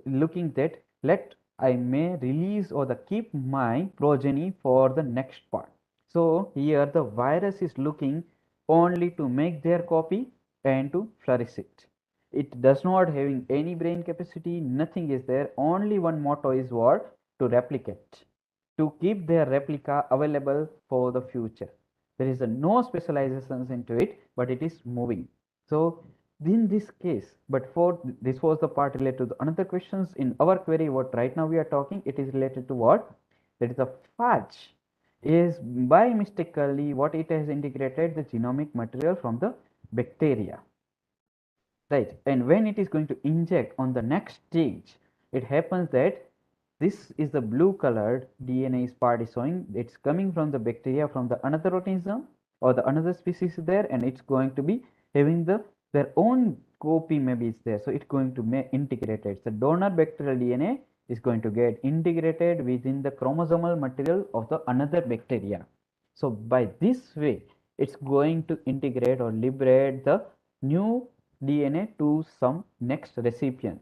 looking that let I may release or the keep my progeny for the next part. So here the virus is looking only to make their copy and to flourish it. It does not having any brain capacity, nothing is there. Only one motto is what? To replicate, to keep their replica available for the future. There is no specializations into it, but it is moving. So in this case, but for this was the part related to the another questions in our query. What right now we are talking, it is related to what? That is a phage is by mistakenly what it has integrated the genomic material from the bacteria, right? And when it is going to inject on the next stage, it happens that this is the blue colored DNA is part is showing it's coming from the bacteria from the another organism or the another species there, and it's going to be having the their own copy maybe is there, so it's going to be integrated. So donor bacterial DNA is going to get integrated within the chromosomal material of the another bacteria. So by this way it's going to integrate or liberate the new DNA to some next recipient.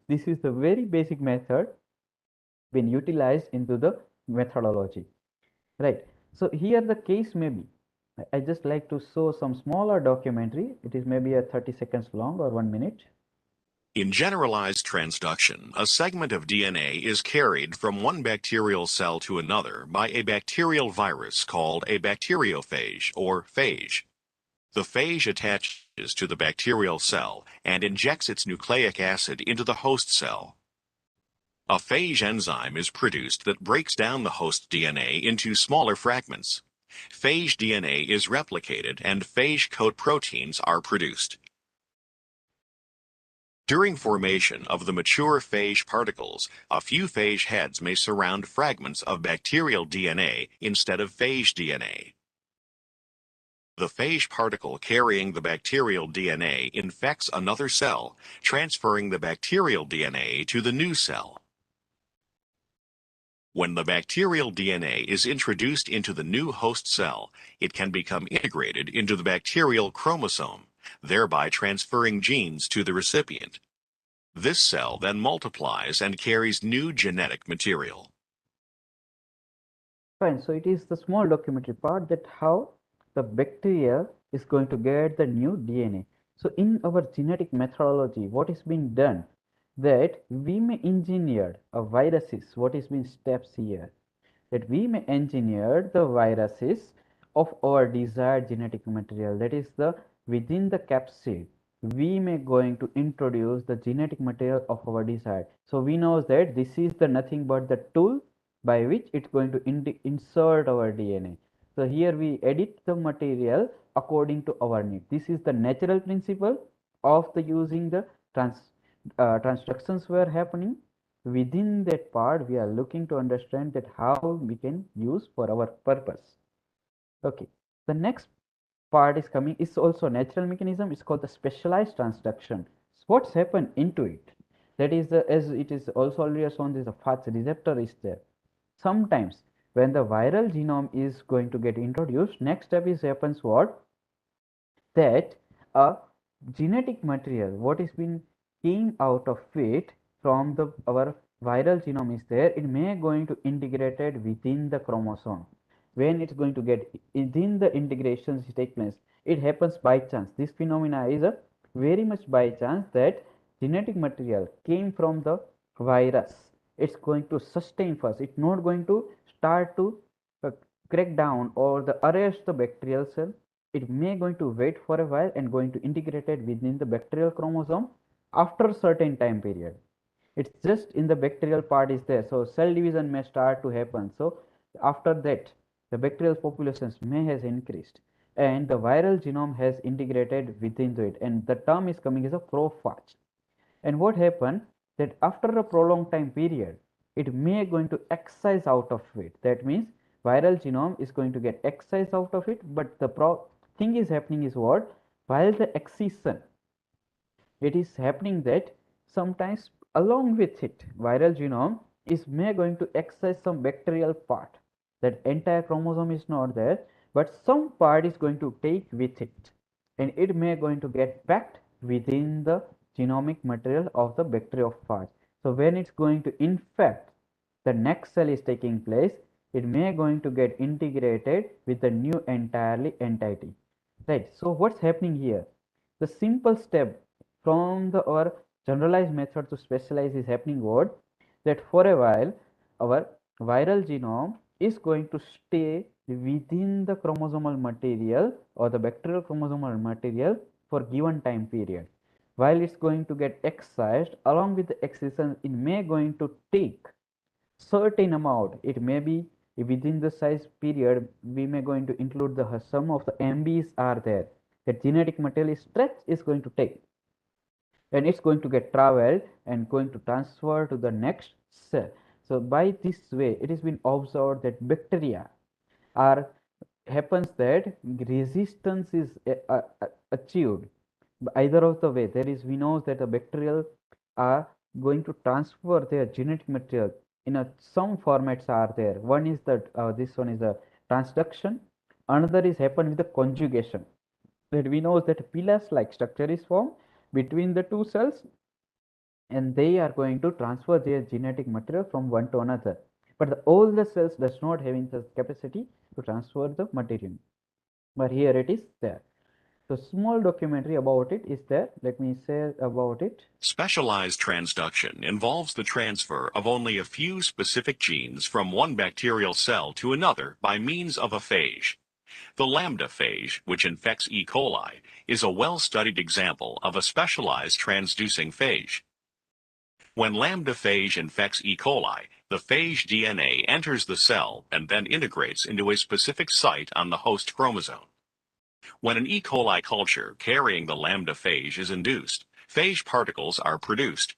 This is the very basic method been utilized into the methodology, right? So here the case may be, I just like to show some smaller documentary. It is maybe a 30 seconds long or 1 minute. In generalized transduction, a segment of DNA is carried from one bacterial cell to another by a bacterial virus called a bacteriophage or phage. The phage attaches to the bacterial cell and injects its nucleic acid into the host cell. A phage enzyme is produced that breaks down the host DNA into smaller fragments. Phage DNA is replicated and phage coat proteins are produced. During formation of the mature phage particles, a few phage heads may surround fragments of bacterial DNA instead of phage DNA. The phage particle carrying the bacterial DNA infects another cell, transferring the bacterial DNA to the new cell. When the bacterial DNA is introduced into the new host cell, it can become integrated into the bacterial chromosome, thereby transferring genes to the recipient. This cell then multiplies and carries new genetic material. Fine, so it is the small documentary part that how the bacteria is going to get the new DNA. So in our genetic methodology, what is being done that we may engineer a viruses, what is being steps here, that we may engineer the viruses of our desired genetic material, that is the within the capsid we may going to introduce the genetic material of our desired. So we know that this is the nothing but the tool by which it's going to insert our DNA. So here we edit the material according to our need. This is the natural principle of the using the transductions were happening. Within that part we are looking to understand that how we can use for our purpose. Okay, the next part is coming is also natural mechanism. It's called the specialized transduction. So what's happened into it, that is the as it is also already shown, this a fast receptor is there. Sometimes when the viral genome is going to get introduced, next step is happens what, that a genetic material what is been came out of it from the our viral genome is there, it may going to integrated within the chromosome. When it's going to get within the integrations take place, it happens by chance. This phenomena is a very much by chance that genetic material came from the virus. It's going to sustain first, it's not going to start to uh, crack down or the arrest the bacterial cell. It may going to wait for a while and going to integrate it within the bacterial chromosome after a certain time period. It's just in the bacterial part is there, so cell division may start to happen. So after that the bacterial populations may has increased. and the viral genome has integrated within it, and the term is coming as a prophage. And what happened that after a prolonged time period, it may going to excise out of it. That means viral genome is going to get excised out of it, but the thing is happening is what? While the excision, it is happening that sometimes along with it, viral genome is may going to excise some bacterial part. That entire chromosome is not there, but some part is going to take with it, and it may going to get packed within the genomic material of the bacteriophage. So when it's going to infect the next cell is taking place, it may going to get integrated with the new entirely entity. Right. So what's happening here? The simple step from the our generalized method to specialized is happening what? That for a while our viral genome is going to stay within the chromosomal material or the bacterial chromosomal material for given time period. While it's going to get excised, along with the excision, it may going to take certain amount. It may be within the size period, we may going to include the sum of the MBs are there. The genetic material is stretch is going to take, and it's going to get traveled and going to transfer to the next cell. So by this way, it has been observed that bacteria are happens that resistance is achieved either of the way. There is, we know that the bacterial are going to transfer their genetic material in a some formats are there. One is that this one is the transduction, another is happen with the conjugation, that we know that pillars like structure is formed between the two cells, and they are going to transfer their genetic material from one to another. But all the cells does not having the capacity to transfer the material. But here it is there. So small documentary about it is there. Let me say about it. Specialized transduction involves the transfer of only a few specific genes from one bacterial cell to another by means of a phage. The lambda phage, which infects E. coli, is a well-studied example of a specialized transducing phage. When lambda phage infects E. coli, the phage DNA enters the cell and then integrates into a specific site on the host chromosome. When an E. coli culture carrying the lambda phage is induced, phage particles are produced.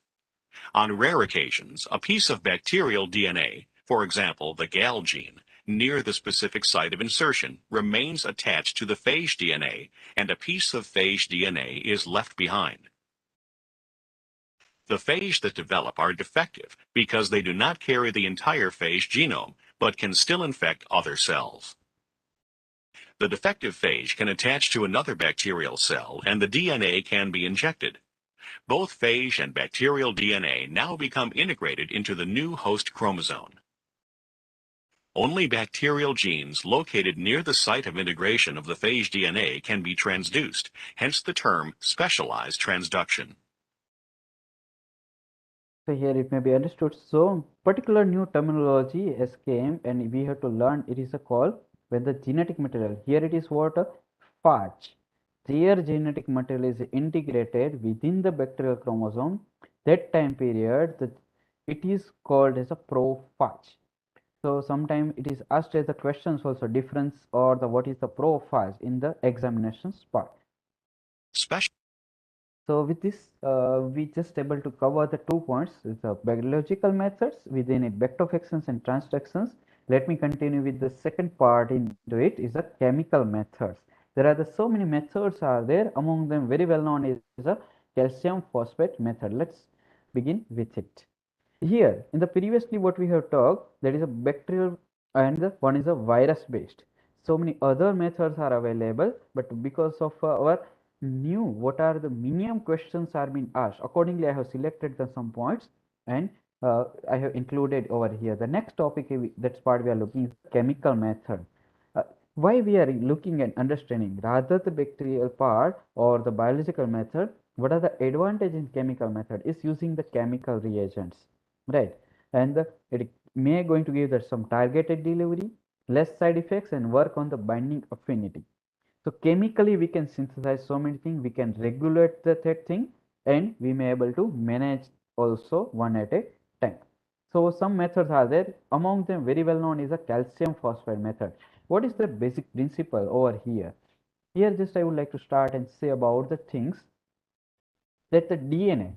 On rare occasions, a piece of bacterial DNA, for example the GAL gene, near the specific site of insertion remains attached to the phage DNA, and a piece of phage DNA is left behind. The phage that develop are defective because they do not carry the entire phage genome, but can still infect other cells. The defective phage can attach to another bacterial cell and the DNA can be injected. Both phage and bacterial DNA now become integrated into the new host chromosome. Only bacterial genes located near the site of integration of the phage DNA can be transduced, hence the term specialized transduction. So here it may be understood. So particular new terminology has came, and we have to learn it is a call when the genetic material. Here it is what a phage. Their genetic material is integrated within the bacterial chromosome. That time period, it is called as a prophage. So sometimes it is asked as the questions also difference or the what is the prophage in the examinations part. Special So with this, we just able to cover the 2 points, the biological methods within it, vectorfactions and transductions. Let me continue with the second part into it is the chemical methods. There are so many methods are there. Among them, very well known is the calcium phosphate method. Let's begin with it. Here, in the previously what we have talked, that is a bacterial and the one is a virus based. So many other methods are available, but because of our new what are the minimum questions are being asked, accordingly I have selected the some points, and I have included over here. The next topic that's part we are looking is chemical method. Why we are looking at understanding rather the bacterial part or the biological method, what are the advantage in chemical method is using the chemical reagents, right? And it may going to give that some targeted delivery, less side effects, and work on the binding affinity. So chemically we can synthesize so many things, we can regulate the that thing, and we may able to manage also one at a time. So some methods are there. Among them very well known is a calcium phosphide method. What is the basic principle over here? Here just I would like to start and say about the things that the DNA,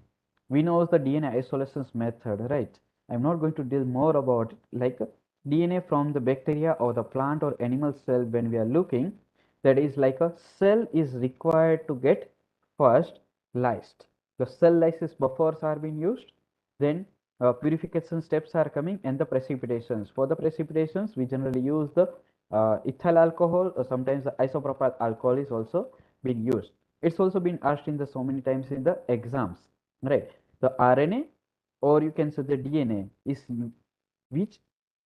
we know the DNA isolations method, right? I'm not going to deal more about it, like DNA from the bacteria or the plant or animal cell. When we are looking, that is like a cell is required to get first lysed. The cell lysis buffers are being used, then purification steps are coming, and the precipitations. For the precipitations, we generally use the ethyl alcohol, or sometimes the isopropyl alcohol is also being used. It's also been asked in the so many times in the exams, right? The RNA, or you can say the DNA, is which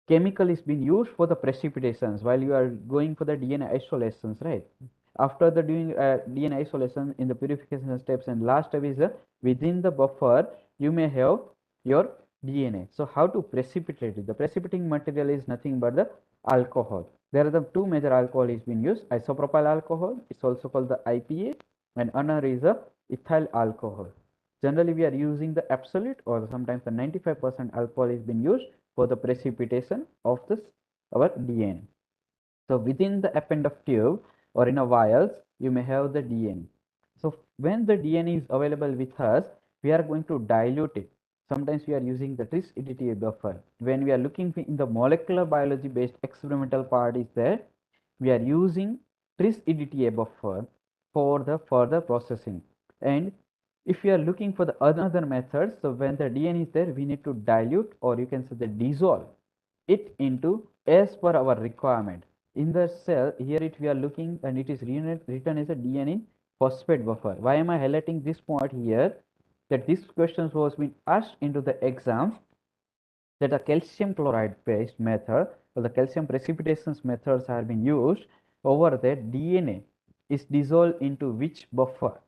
chemical is being used for the precipitations while you are going for the DNA isolations, right? After the doing DNA isolation in the purification steps, and last step is within the buffer, you may have your DNA. So how to precipitate it? The precipitating material is nothing but the alcohol. There are the two major alcohol is being used: isopropyl alcohol, it's also called the IPA, and another is a ethyl alcohol. Generally, we are using the absolute or sometimes the 95% alcohol is being used for the precipitation of this our DNA. So within the append of tube or in a vials, you may have the DNA. So when the DNA is available with us, we are going to dilute it. Sometimes we are using the tris EDTA buffer. When we are looking in the molecular biology based experimental part is there, we are using tris EDTA buffer for the further processing. And if we are looking for the other methods, so when the DNA is there, we need to dilute, or you can say the dissolve it into as per our requirement. In the cell, here it we are looking, and it is written as a DNA in phosphate buffer. Why am I highlighting this point here? That this question was being asked into the exams, that a calcium chloride based method or the calcium precipitations methods are being used. Over that, DNA is dissolved into which buffer.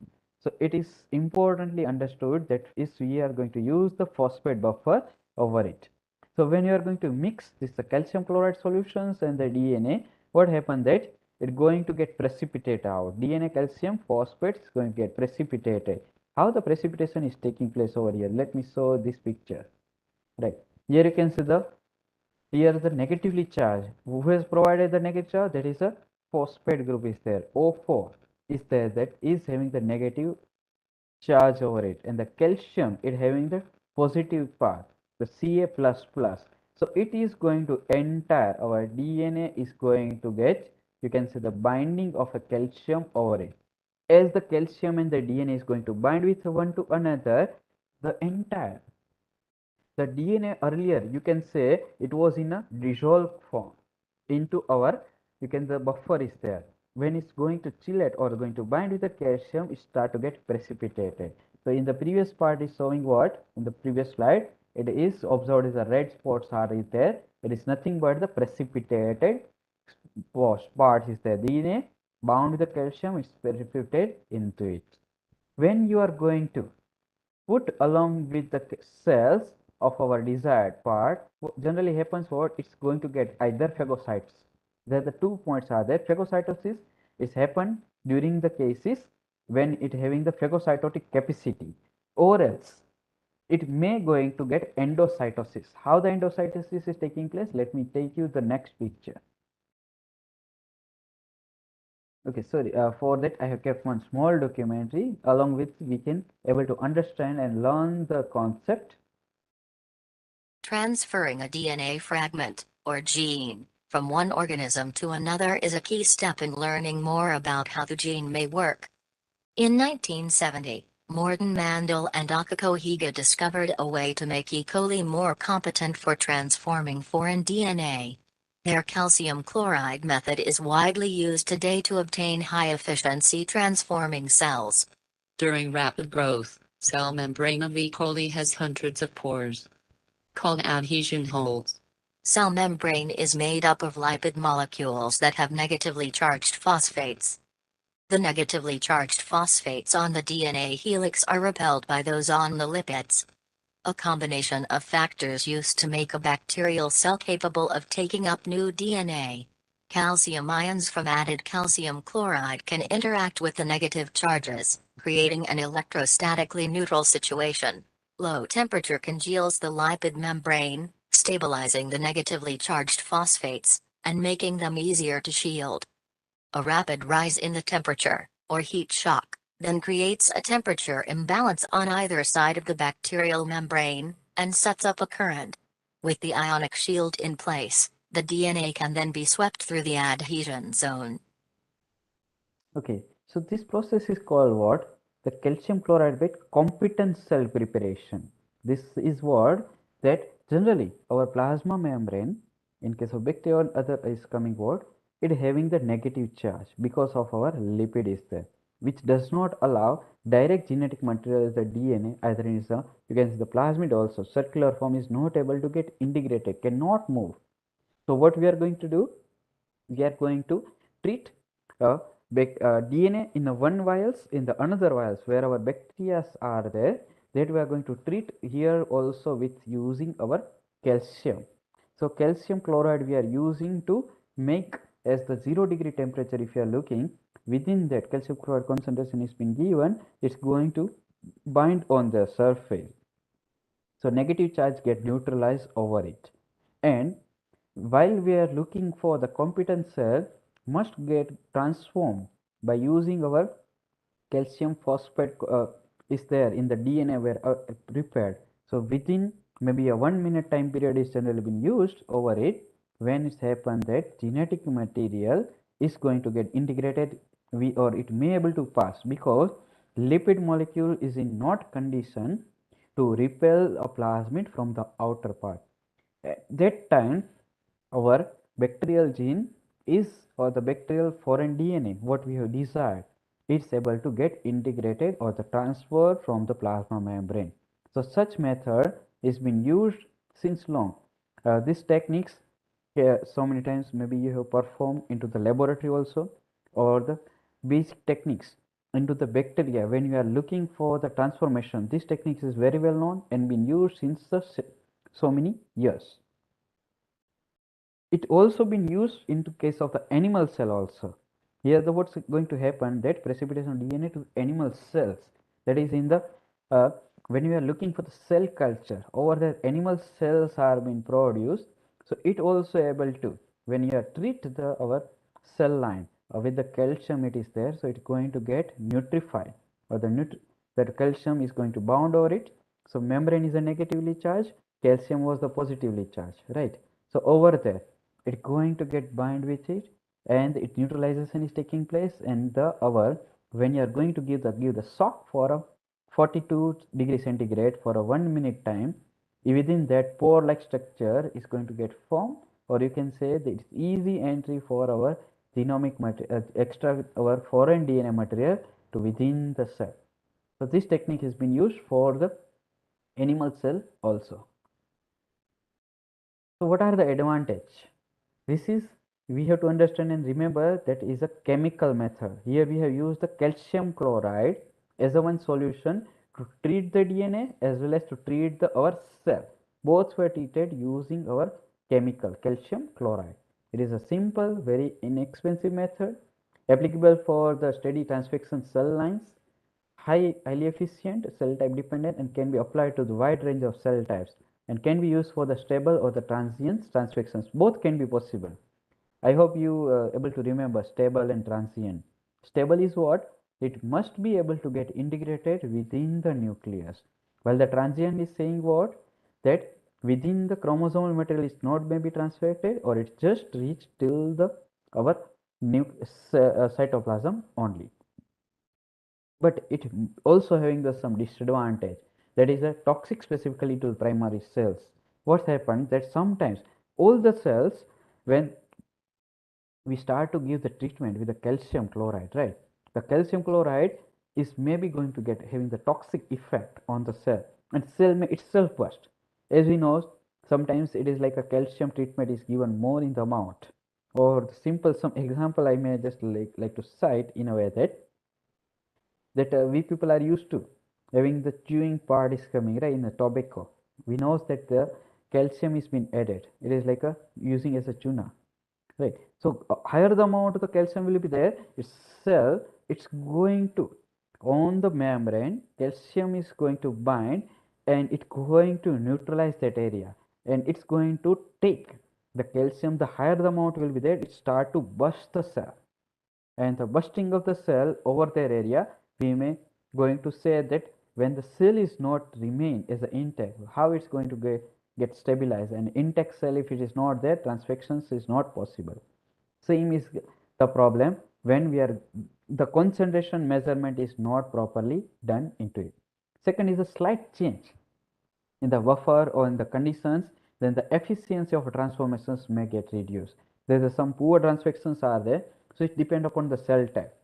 So it is importantly understood that is we are going to use the phosphate buffer over it. So when you are going to mix this the calcium chloride solutions and the DNA, what happens that it's going to get precipitated out. DNA calcium phosphate is going to get precipitated. How the precipitation is taking place over here? Let me show this picture. Right. Here you can see the here the negatively charged. Who has provided the negative charge? That is a phosphate group is there. O4 is there, that is having the negative charge over it, and the calcium it having the positive part, the Ca plus plus. So it is going to enter our DNA is going to get, you can say, the binding of a calcium over it. As the calcium and the DNA is going to bind with one to another, the entire the DNA earlier, you can say it was in a dissolved form into our, you can, the buffer is there. When it's going to chillate or going to bind with the calcium, it start to get precipitated. So in the previous part is showing what? In the previous slide, it is observed as the red spots are there. It is nothing but the precipitated part is there. DNA bound with the calcium is precipitated into it. When you are going to put along with the cells of our desired part, what generally happens what it's going to get either phagocytes. There the 2 points are there. Phagocytosis is happen during the cases when it having the phagocytotic capacity, or else it may going to get endocytosis. How the endocytosis is taking place? Let me take you the next picture. Okay, sorry, for that I have kept one small documentary along with we can able to understand and learn the concept. Transferring a DNA fragment, or gene, from one organism to another is a key step in learning more about how the gene may work. In 1970, Morton Mandel and Akiko Higa discovered a way to make E. coli more competent for transforming foreign DNA. Their calcium chloride method is widely used today to obtain high-efficiency transforming cells. During rapid growth, cell membrane of E. coli has hundreds of pores called adhesion holes. Cell membrane is made up of lipid molecules that have negatively charged phosphates. The negatively charged phosphates on the DNA helix are repelled by those on the lipids. A combination of factors used to make a bacterial cell capable of taking up new DNA. Calcium ions from added calcium chloride can interact with the negative charges, creating an electrostatically neutral situation. Low temperature congeals the lipid membrane, stabilizing the negatively charged phosphates, and making them easier to shield. A rapid rise in the temperature, or heat shock, then creates a temperature imbalance on either side of the bacterial membrane, and sets up a current. With the ionic shield in place, the DNA can then be swept through the adhesion zone. Okay, so this process is called what? The calcium chloride bed competence cell preparation. This is what that generally our plasma membrane, in case of bacteria or other, is coming what? It having the negative charge because of our lipid is there, which does not allow direct genetic material as the DNA, either in the, you can see the plasmid also, circular form is not able to get integrated, cannot move. So what we are going to do? We are going to treat DNA in a one vials, in the another vials where our bacteria are there, that we are going to treat here also with using our calcium. So calcium chloride we are using to make as the 0 degree temperature. If you are looking within that, calcium chloride concentration is been given, it's going to bind on the surface, so negative charge get neutralized over it. And while we are looking for the competent cell must get transformed by using our calcium phosphate is there in the DNA were prepared. So within maybe a 1 minute time period is generally been used over it. When it's happened that genetic material is going to get integrated, we or it may able to pass because lipid molecule is in not condition to repel a plasmid from the outer part. At that time our bacterial gene is, or the bacterial foreign DNA what we have desired, it's able to get integrated or the transfer from the plasma membrane. So such method is been used since long. These techniques so many times maybe you have performed into the laboratory also, or the basic techniques into the bacteria when you are looking for the transformation. This technique is very well known and been used since so many years. It also been used into case of the animal cell also. Here the what's going to happen, that precipitation of DNA to animal cells, that is in the when you are looking for the cell culture over the animal cells are being produced. So it also able to, when you are treat the our cell line with the calcium it is there, so it's going to get nutrified, or the that calcium is going to bound over it. So membrane is a negatively charged, calcium was the positively charged, right? So over there it's going to get bind with it, and its neutralization is taking place, and the our when you are going to give the shock for a 42 degrees centigrade for a 1 minute time, within that pore like structure is going to get formed, or you can say that it's easy entry for our genomic material, extra our foreign DNA material to within the cell. So this technique has been used for the animal cell also. So what are the advantage? This is, we have to understand and remember, that is a chemical method. Here we have used the calcium chloride as a one solution to treat the DNA as well as to treat the our cell. Both were treated using our chemical calcium chloride. It is a simple, very inexpensive method applicable for the steady transfection cell lines, highly efficient, cell type dependent, and can be applied to the wide range of cell types, and can be used for the stable or the transient transfections. Both can be possible. I hope you able to remember stable and transient. Stable is what? It must be able to get integrated within the nucleus. While the transient is saying what? That within the chromosomal material is not maybe transfected, or it just reached till the our cytoplasm only. But it also having the some disadvantage, that is a toxic specifically to primary cells. What happens that sometimes all the cells, when we start to give the treatment with the calcium chloride, right, the calcium chloride is maybe going to get having the toxic effect on the cell, and cell may itself burst. As we know, sometimes it is like a calcium treatment is given more in the amount, or the simple some example I may just like to cite in a way that we people are used to having the chewing part is coming right in the tobacco. We know that the calcium is being added, it is like a using as a tuna, right? So higher the amount of the calcium will be there, its cell, it's going to, on the membrane calcium is going to bind, and it's going to neutralize that area, and it's going to take the calcium, the higher the amount will be there, it start to burst the cell. and the bursting of the cell over their area, we may going to say that when the cell is not remain as a intact, how it's going to get stabilized, and intact cell, if it is not there, transfections is not possible. Same is the problem when we are the concentration measurement is not properly done into it. Second is a slight change in the buffer or in the conditions, then the efficiency of transformations may get reduced. There is some poor transfections are there, so it depends upon the cell type.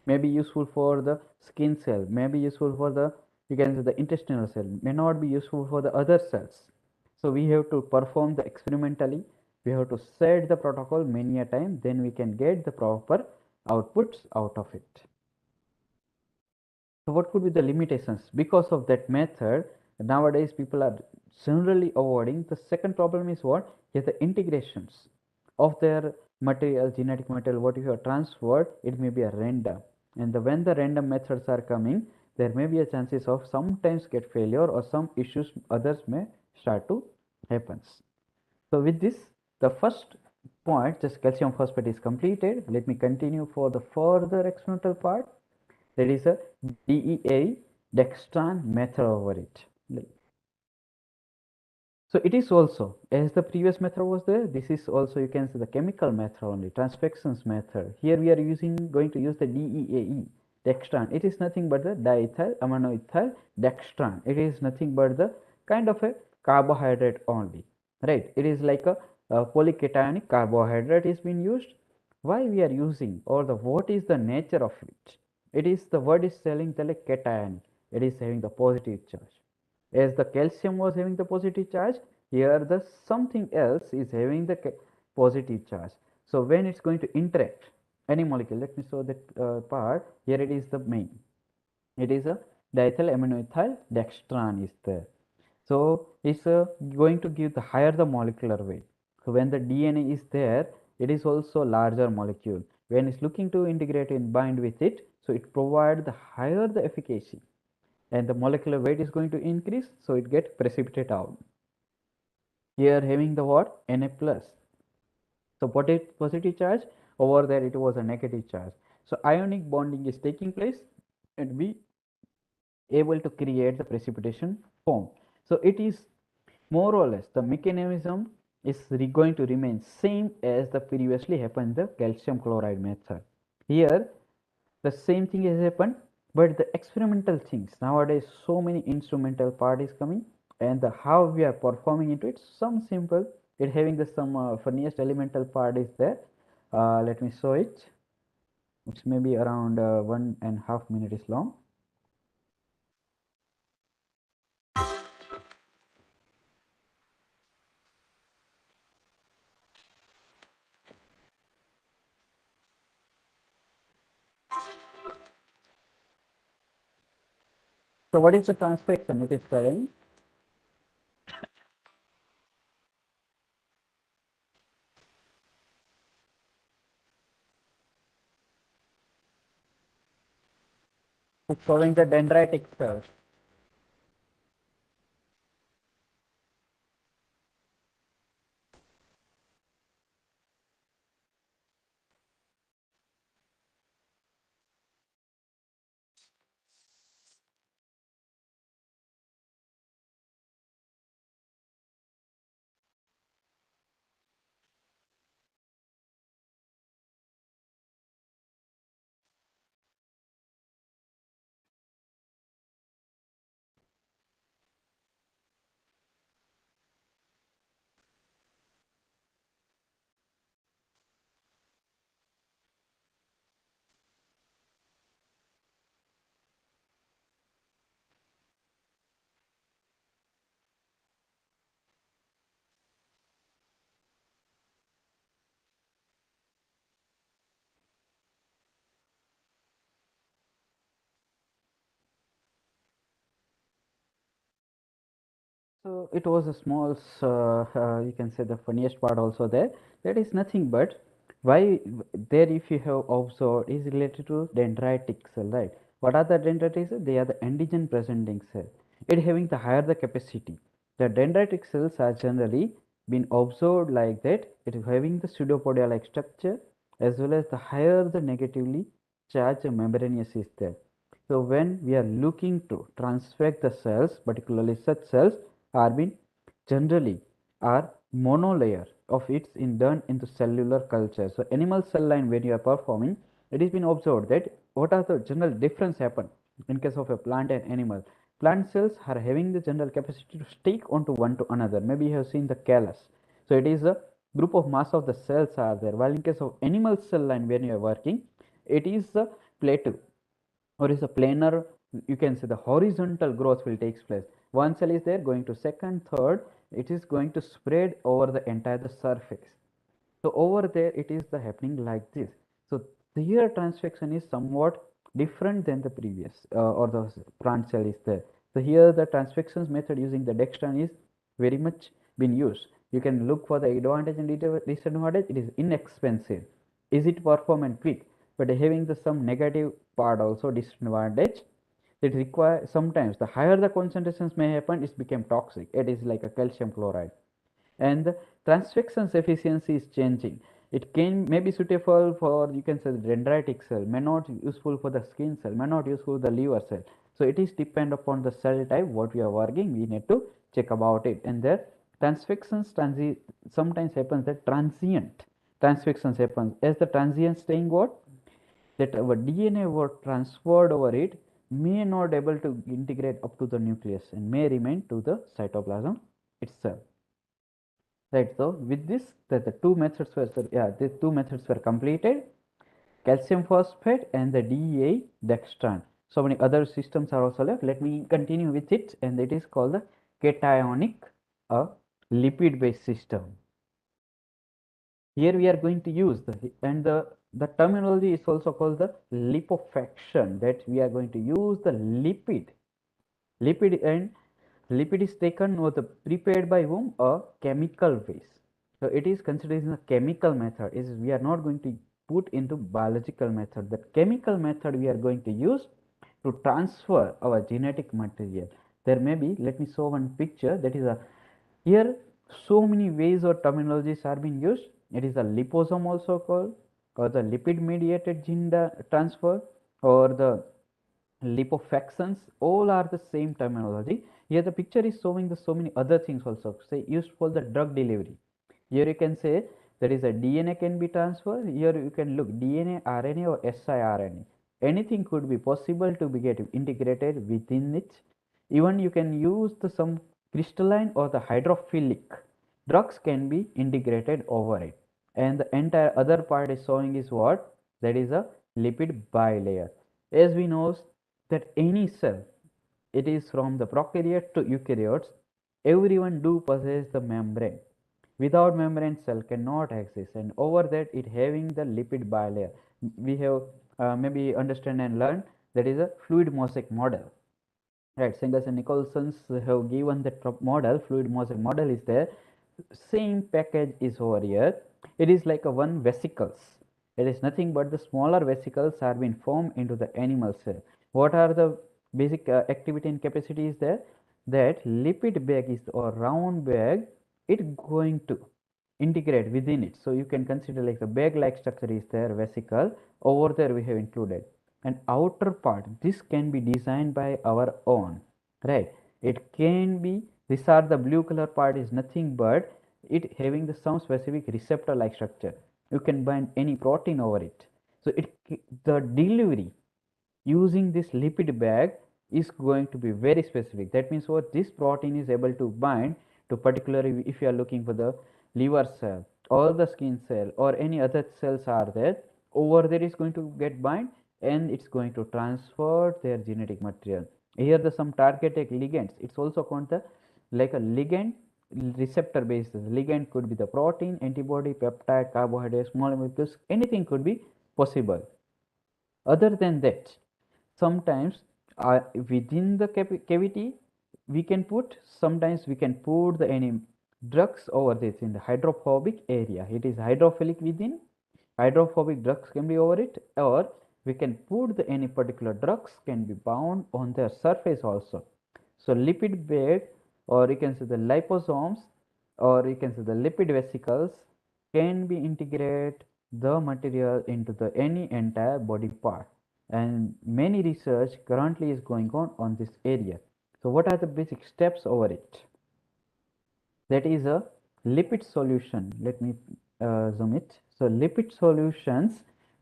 May be useful for the skin cell, may be useful for the, you can say, the intestinal cell, may not be useful for the other cells. So we have to perform the experimentally, we have to set the protocol many a time, then we can get the proper outputs out of it. So what could be the limitations? Because of that method, nowadays people are generally avoiding. The second problem is what? Is the integrations of their material, genetic material, what you have transferred, it may be a random. And when the random methods are coming, there may be a chances of sometimes get failure or some issues others may start to happens. So with this, the first point, just calcium phosphate is completed. Let me continue for the further experimental part. There is a DEA dextran method over it. So it is also, as the previous method was there, this is also, you can see, the chemical method only, transfections method. Here we are going to use the DEAE, dextran. It is nothing but the diethyl aminoethyl dextran. It is nothing but the kind of a carbohydrate only, right? It is like a polycationic carbohydrate is being used. Why we are using, or the what is the nature of it? It is, the word is telling the like cation. It is having the positive charge. As the calcium was having the positive charge, here the something else is having the positive charge. So when it's going to interact any molecule, let me show that part. Here it is the main. It is a diethyl aminoethyl dextran is there. So it's going to give the higher the molecular weight. So when the DNA is there, it is also larger molecule. When it's looking to integrate and bind with it, so it provides the higher the efficacy, and the molecular weight is going to increase, so it gets precipitate out. Here having the what? Na plus. So positive charge, over there it was a negative charge. So ionic bonding is taking place and we able to create the precipitation form. So it is more or less the mechanism is going to remain same as the previously happened the calcium chloride method. Here the same thing has happened, but the experimental things nowadays, so many instrumental part is coming, and the how we are performing into it, some simple, it having the some funniest elemental part is there. Let me show it. It's maybe around 1.5 minutes is long. So what is the transcription it is telling? It's showing the dendritic cells. So it was a small, you can say the funniest part also there. That is nothing but why there, if you have observed, is related to dendritic cell, right? What are the dendritic cells? They are the antigen presenting cell. It having the higher the capacity. The dendritic cells are generally been observed like that. It is having the pseudopodial like structure, as well as the higher the negatively charged membranous is there. So when we are looking to transfect the cells, particularly such cells are being generally are monolayer of its in done into cellular culture. So animal cell line when you are performing, it has been observed that what are the general difference happen in case of a plant and animal. Plant cells are having the general capacity to stick onto one to another. Maybe you have seen the callus. So it is a group of mass of the cells are there. While in case of animal cell line when you are working, it is a plateau or is a planar, you can say the horizontal growth will takes place. One cell is there going to second, third, it is going to spread over the entire the surface. So over there it is the happening like this. So here transfection is somewhat different than the previous or the plant cell is there. So here the transfections method using the dextran is very much been used. You can look for the advantage and disadvantage. It is inexpensive. Is it performant quick? But having the some negative part also disadvantage. It require sometimes the higher the concentrations may happen, it become toxic. It is like a calcium chloride and the transfections efficiency is changing. It can may be suitable for you can say the dendritic cell, may not useful for the skin cell, may not useful for the liver cell. So it is depend upon the cell type what we are working. We need to check about it. And the transfections sometimes happens that transient transfections happens as the transient staying what that our DNA were transferred over it may not able to integrate up to the nucleus and may remain to the cytoplasm itself. Right. So with this, the two methods were the two methods were completed: calcium phosphate and the DEA dextran. So many other systems are also left. Let me continue with it, and it is called the cationic uh, lipid-based system. Here we are going to use the terminology is also called the lipofaction. That we are going to use the lipid and lipid is taken or the prepared by whom a chemical base. So it is considered as a chemical method. Is we are not going to put into biological method. The chemical method we are going to use to transfer our genetic material. There may be. Let me show one picture. That is a here so many ways or terminologies are being used. It is a liposome also called, or the lipid mediated gene transfer, or the lipofactions. All are the same terminology. Here the picture is showing the so many other things also, say used for the drug delivery. Here you can say there is a DNA can be transferred. Here you can look DNA, RNA or siRNA. Anything could be possible to be get integrated within it. Even you can use the some crystalline or the hydrophilic drugs can be integrated over it. And the entire other part is showing is what? That is a lipid bilayer. As we know that any cell, it is from the prokaryote to eukaryotes, everyone do possess the membrane. Without membrane cell cannot exist, and over that it having the lipid bilayer. We have maybe understand and learn that is a fluid mosaic model. Right, Singers and Nicholson's have given that model, fluid mosaic model is there. Same package is over here. It is like a one vesicles. It is nothing but the smaller vesicles are being formed into the animal cell. What are the basic activity and capacity is there? That lipid bag is or round bag, it going to integrate within it. So you can consider like the bag like structure is there, vesicle. Over there we have included an outer part. This can be designed by our own, right? It can be, these are the blue color part is nothing but it having the some specific receptor like structure. You can bind any protein over it. So it the delivery using this lipid bag is going to be very specific. That means what this protein is able to bind to, particularly if you are looking for the liver cell or the skin cell or any other cells are there, over there is going to get bind and it's going to transfer their genetic material. Here the some targeted ligands, it's also called the like a ligand receptor based. Ligand could be the protein, antibody, peptide, carbohydrate, small molecules, anything could be possible. Other than that, sometimes within the cavity we can put, sometimes we can put the any drugs over this in the hydrophobic area. It is hydrophilic within, hydrophobic drugs can be over it, or we can put the any particular drugs can be bound on their surface also. So lipid bed, or you can say the liposomes, or you can say the lipid vesicles can be integrated the material into the any entire body part, and many research currently is going on this area. So what are the basic steps over it? That is a lipid solution. Let me zoom it. So lipid solutions,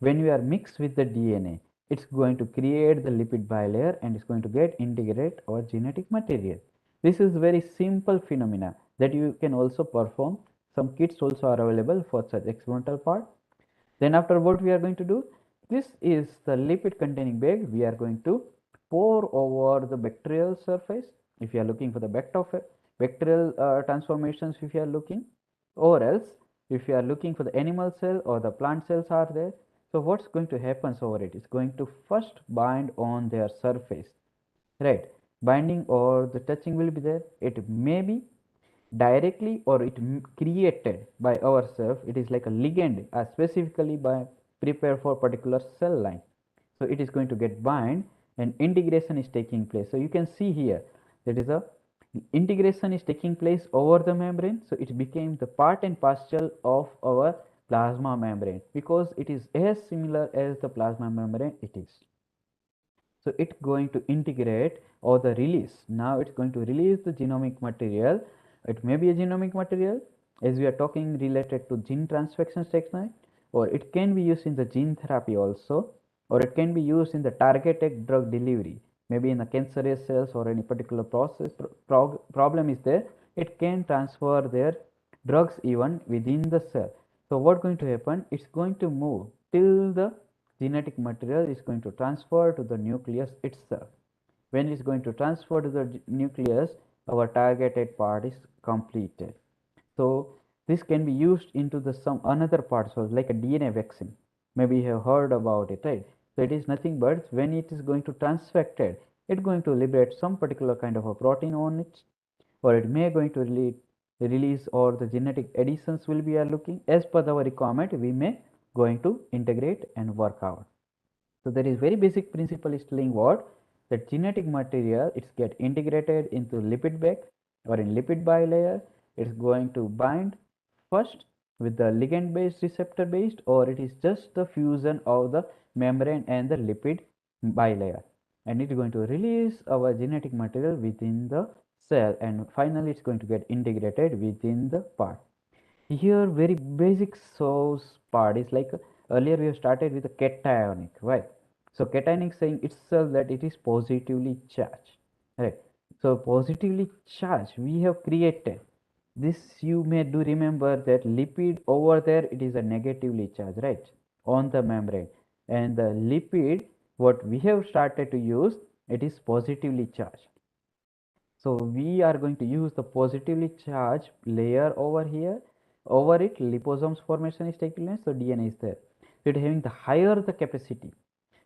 when you are mixed with the DNA, it's going to create the lipid bilayer and it's going to get integrate our genetic material. This is very simple phenomena that you can also perform. Some kits also are available for such experimental part. Then after, what we are going to do, this is the lipid containing bag. We are going to pour over the bacterial surface. If you are looking for the bacterial transformations, if you are looking, or else if you are looking for the animal cell or the plant cells are there. So what's going to happen over it is going to first bind on their surface, right? Binding or the touching will be there. It may be directly or it created by ourselves. It is like a ligand specifically by prepare for particular cell line. So it is going to get bind and integration is taking place. So you can see here that is a integration is taking place over the membrane. So it became the part and parcel of our plasma membrane because it is as similar as the plasma membrane it is. So it's going to integrate or the release. Now it's going to release the genomic material. It may be a genomic material as we are talking related to gene transfection technique, or it can be used in the gene therapy also, or it can be used in the targeted drug delivery, maybe in the cancerous cells or any particular process problem is there. It can transfer their drugs even within the cell. So what's going to happen? It's going to move till the genetic material is going to transfer to the nucleus itself. When it's going to transfer to the nucleus, our targeted part is completed. So this can be used into the some another parts, so like a DNA vaccine. Maybe you have heard about it, right? So it is nothing but when it is going to transfected, it's going to liberate some particular kind of a protein on it, or it may going to release or the genetic additions will be are looking as per our requirement. We may going to integrate and work out. So there is very basic principle is telling what that genetic material it's get integrated into lipid bag or in lipid bilayer. It's going to bind first with the ligand based receptor based, or it is just the fusion of the membrane and the lipid bilayer, and it's going to release our genetic material within the cell, and finally it's going to get integrated within the part. Here very basic source part is like earlier we have started with the cationic, right? So cationic saying itself that it is positively charged, right? So positively charged we have created this. You may do remember that lipid over there it is a negatively charged, right, on the membrane, and the lipid what we have started to use it is positively charged. So we are going to use the positively charged layer over here. Over it, liposomes formation is taking place, so DNA is there. So it having the higher the capacity.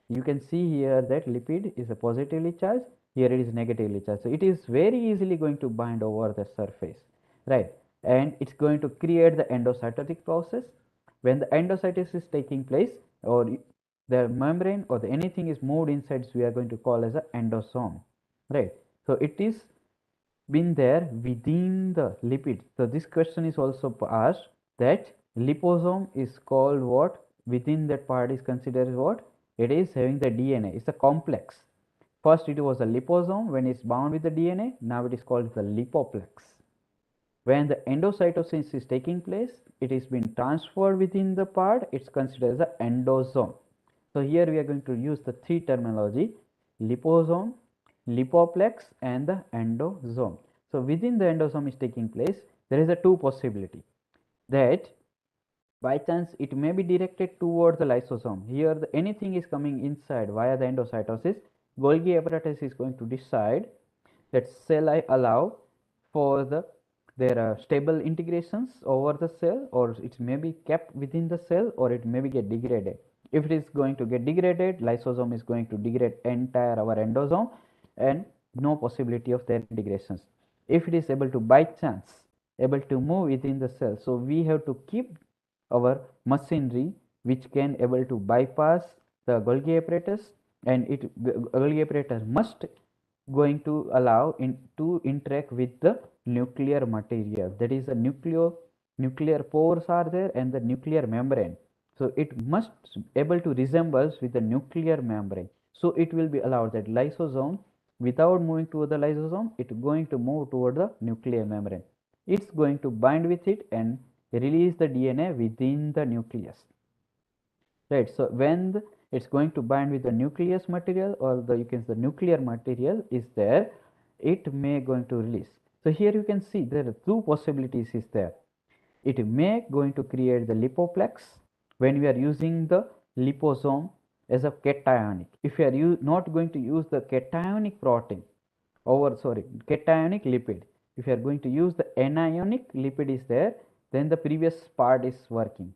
You can see here that lipid is a positively charged, here it is negatively charged. So it is very easily going to bind over the surface, right? And it's going to create the endocytotic process. When the endocytosis is taking place, or the membrane or the anything is moved inside, so we are going to call as a endosome, right? So it is been there within the lipid. So this question is also asked that liposome is called what? Within that part is considered what? It is having the DNA. It's a complex. First it was a liposome when it's bound with the DNA. Now it is called the lipoplex. When the endocytosis is taking place, it is being transferred within the part. It's considered as an endosome. So here we are going to use the three terminology: liposome, lipoplex, and the endosome. So within the endosome is taking place, there is a two possibility that by chance it may be directed towards the lysosome. Here anything is coming inside via the endocytosis. Golgi apparatus is going to decide that shall I allow for the there are stable integrations over the cell, or it may be kept within the cell, or it may be get degraded. If it is going to get degraded, lysosome is going to degrade entire our endosome and no possibility of their integrations. If it is able to by chance able to move within the cell, so we have to keep our machinery which can able to bypass the Golgi apparatus, and it Golgi apparatus must going to allow in to interact with the nuclear material, that is the nuclear pores are there and the nuclear membrane. So it must able to resembles with the nuclear membrane. So it will be allowed that lysosome without moving toward the lysosome, it going to move toward the nuclear membrane. It's going to bind with it and release the DNA within the nucleus. Right. So when it's going to bind with the nucleus material or the you can say the nuclear material is there, it may going to release. So here you can see there are two possibilities is there. It may going to create the lipoplex when we are using the liposome as a cationic. If you are not going to use the cationic protein over cationic lipid, if you are going to use the anionic lipid is there, then the previous part is working.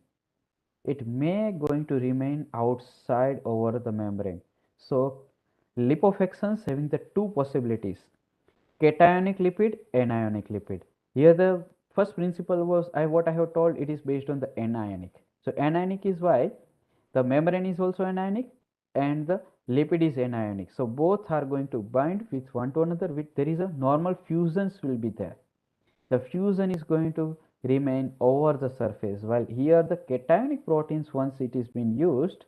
It may going to remain outside over the membrane. So lipofactions having the two possibilities, cationic lipid, anionic lipid. Here the first principle was what I have told, it is based on the anionic. So anionic is why the membrane is also anionic and the lipid is anionic. So both are going to bind with one to another, with there is a normal fusions will be there. The fusion is going to remain over the surface, while here the cationic proteins, once it is been used,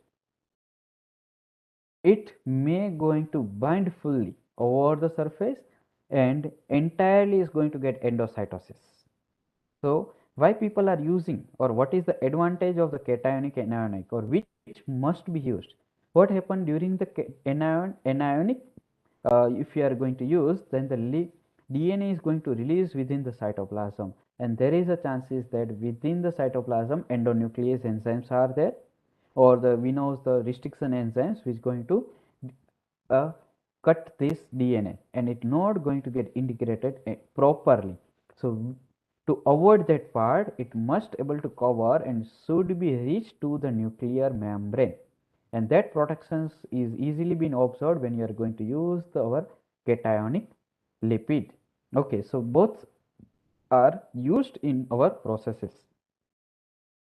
it may going to bind fully over the surface and entirely is going to get endocytosis. So why people are using, or what is the advantage of the cationic and anionic, or which must be used? What happened during the anionic? If you are going to use, then the DNA is going to release within the cytoplasm, and there is a chances that within the cytoplasm endonuclease enzymes are there, or the we know the restriction enzymes which going to uh, cut this DNA and it not going to get integrated properly. So to avoid that part, it must able to cover and should be reached to the nuclear membrane, and that protection is easily been observed when you are going to use our cationic lipid. Okay, so both are used in our processes.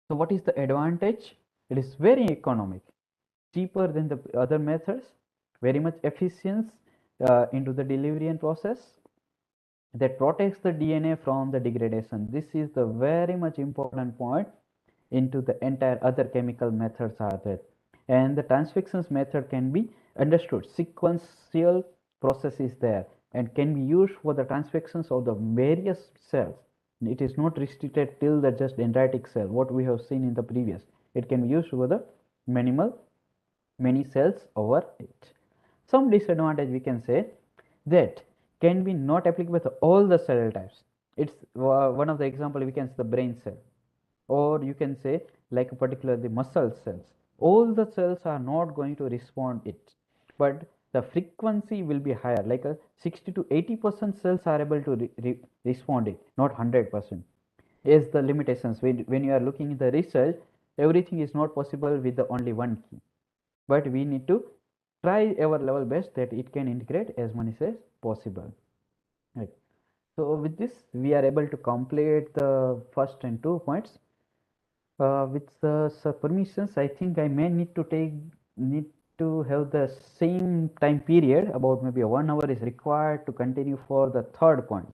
So what is the advantage? It is very economic, cheaper than the other methods, very much efficient into the delivery and process, that protects the DNA from the degradation. This is the very much important point into the entire other chemical methods are there. And the transfections method can be understood. Sequential process is there and can be used for the transfections of the various cells. It is not restricted till the just dendritic cell, what we have seen in the previous. It can be used for the many cells over it. Some disadvantage we can say that can be not applicable to all the cell types. It's one of the example we can say the brain cell, or you can say like particularly muscle cells. All the cells are not going to respond it, but the frequency will be higher, like a 60 to 80% cells are able to respond it, not 100%. Is the limitations when you are looking at the research, everything is not possible with the only one key, but we need to try our level best that it can integrate as many as possible. Right. So with this, we are able to complete the first and 2 points. With the permissions, I think I may need to have the same time period, about maybe 1 hour is required to continue for the third point.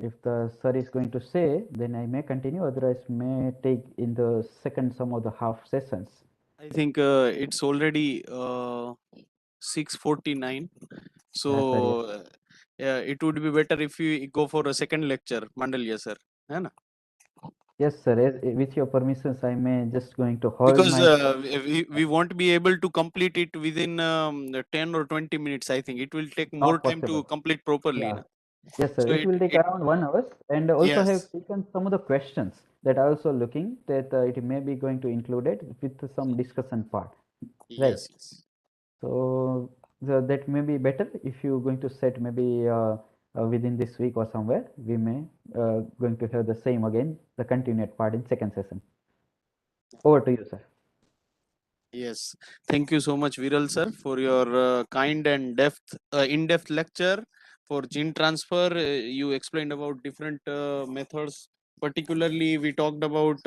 If the sir is going to say, then I may continue, otherwise may take in the second some of the half sessions. I think it's already 6:49. So Yeah, sir, yes. yeah, it would be better if we go for a second lecture, Mandalia sir. है ना? Yes, sir. With your permissions, I may just going to hold Because my. we won't be able to complete it within 10 or 20 minutes. I think it will take more Not time to possible. complete properly. Yeah. Na? Yes, sir. So It will take it around 1 hour, and also have yes, taken some of the questions that are also looking that it may be going to include it with some discussion part, right? yes. So that may be better if you're going to set maybe within this week or somewhere. We may going to have the same again, the continued part in second session. Over to you, sir. Yes, thank you so much, Viral sir, for your kind and in-depth lecture for gene transfer. You explained about different methods. Particularly, we talked about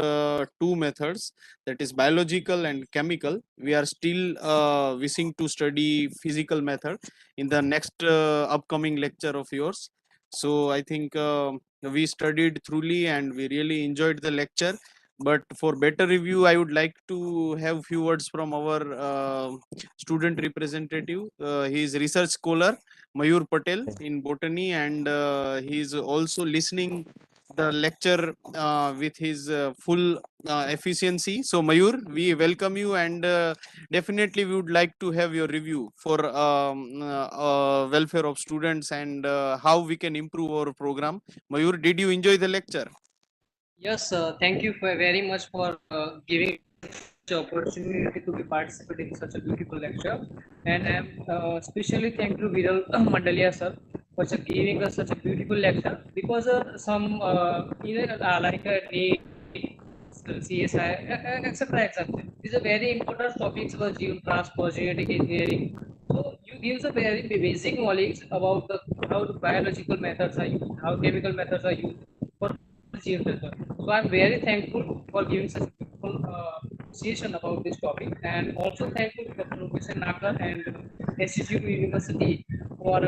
two methods, that is biological and chemical. We are still wishing to study physical method in the next upcoming lecture of yours. So I think we studied thoroughly and we really enjoyed the lecture. But for better review, I would like to have few words from our student representative. He is research scholar Mayur Patel in botany, and he is also listening the lecture with his full efficiency. So Mayur, we welcome you, and definitely we would like to have your review for welfare of students and how we can improve our program. Mayur, did you enjoy the lecture? Yes, thank you for very much for giving the opportunity to be participating in such a beautiful lecture. And I'm especially thank to Viral Mandalia sir for giving us such a beautiful lecture because some like NEET, CSI, etc. etc. These are very important topics for geo transport, genetic engineering. So you gives a very basic knowledge about how the biological methods are used, how chemical methods are used for geothermal. So I'm very thankful for giving such a beautiful session about this topic, and also thankful to Dr. Rupesh Nakar and SCU University for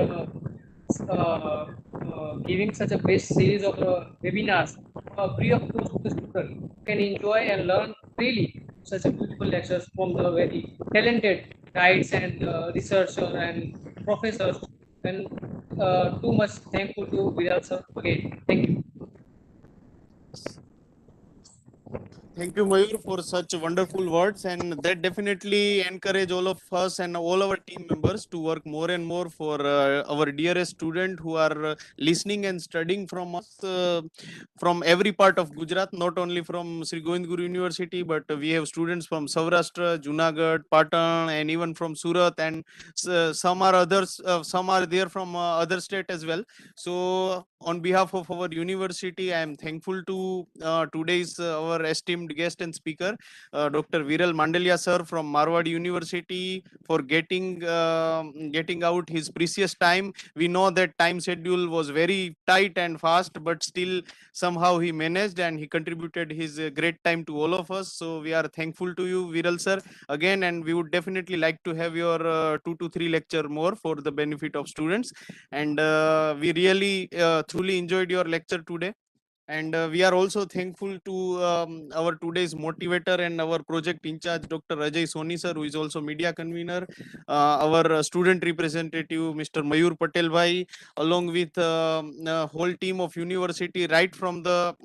giving such a best series of webinars free of cost to the student who can enjoy and learn freely such a beautiful lectures from the very talented guides and researchers and professors. And too much thankful to Vidal sir again. Thank you. Thank you, Mayur, for such wonderful words, and that definitely encourage all of us and all our team members to work more and more for our dearest student who are listening and studying from us from every part of Gujarat, not only from Sri Govind Guru University, but we have students from Saurashtra, Junagadh, Patan, and even from Surat, and some are others, some are there from other state as well. So on behalf of our university, I am thankful to today's our esteemed guest and speaker, Dr. Viral Mandalia sir from Marwad University, for getting out his precious time. We know that time schedule was very tight and fast, but still somehow he managed and he contributed his great time to all of us. So we are thankful to you, Viral sir, again, and we would definitely like to have your 2 to 3 lecture more for the benefit of students. And we really truly enjoyed your lecture today, and we are also thankful to our today's motivator and our project in charge, Dr. Ajay Soni sir, who is also media convener, our student representative Mr. Mayur Patel bhai, along with whole team of university, right from the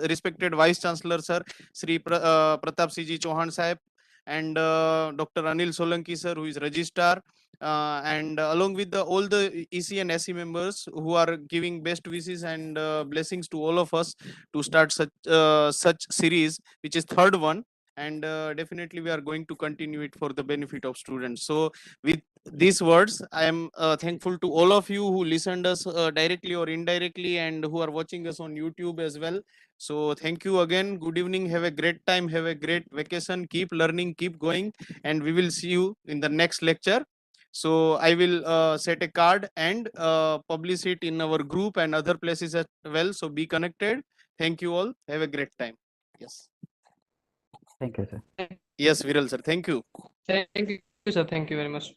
respected vice chancellor sir Sri Pratap Siji Chauhan sahib, and Dr. Anil Solanki sir, who is registrar, and along with all the EC and SC members who are giving best wishes and blessings to all of us to start such series, which is third one, and definitely we are going to continue it for the benefit of students. So with these words, I am thankful to all of you who listened us directly or indirectly, and who are watching us on YouTube as well. So thank you again. Good evening. Have a great time. Have a great vacation. Keep learning. Keep going. And we will see you in the next lecture. So I will set a card and publish it in our group and other places as well. So be connected. Thank you all. Have a great time. Yes. Thank you, sir. Yes, Viral sir. Thank you. Thank you, sir. Thank you very much.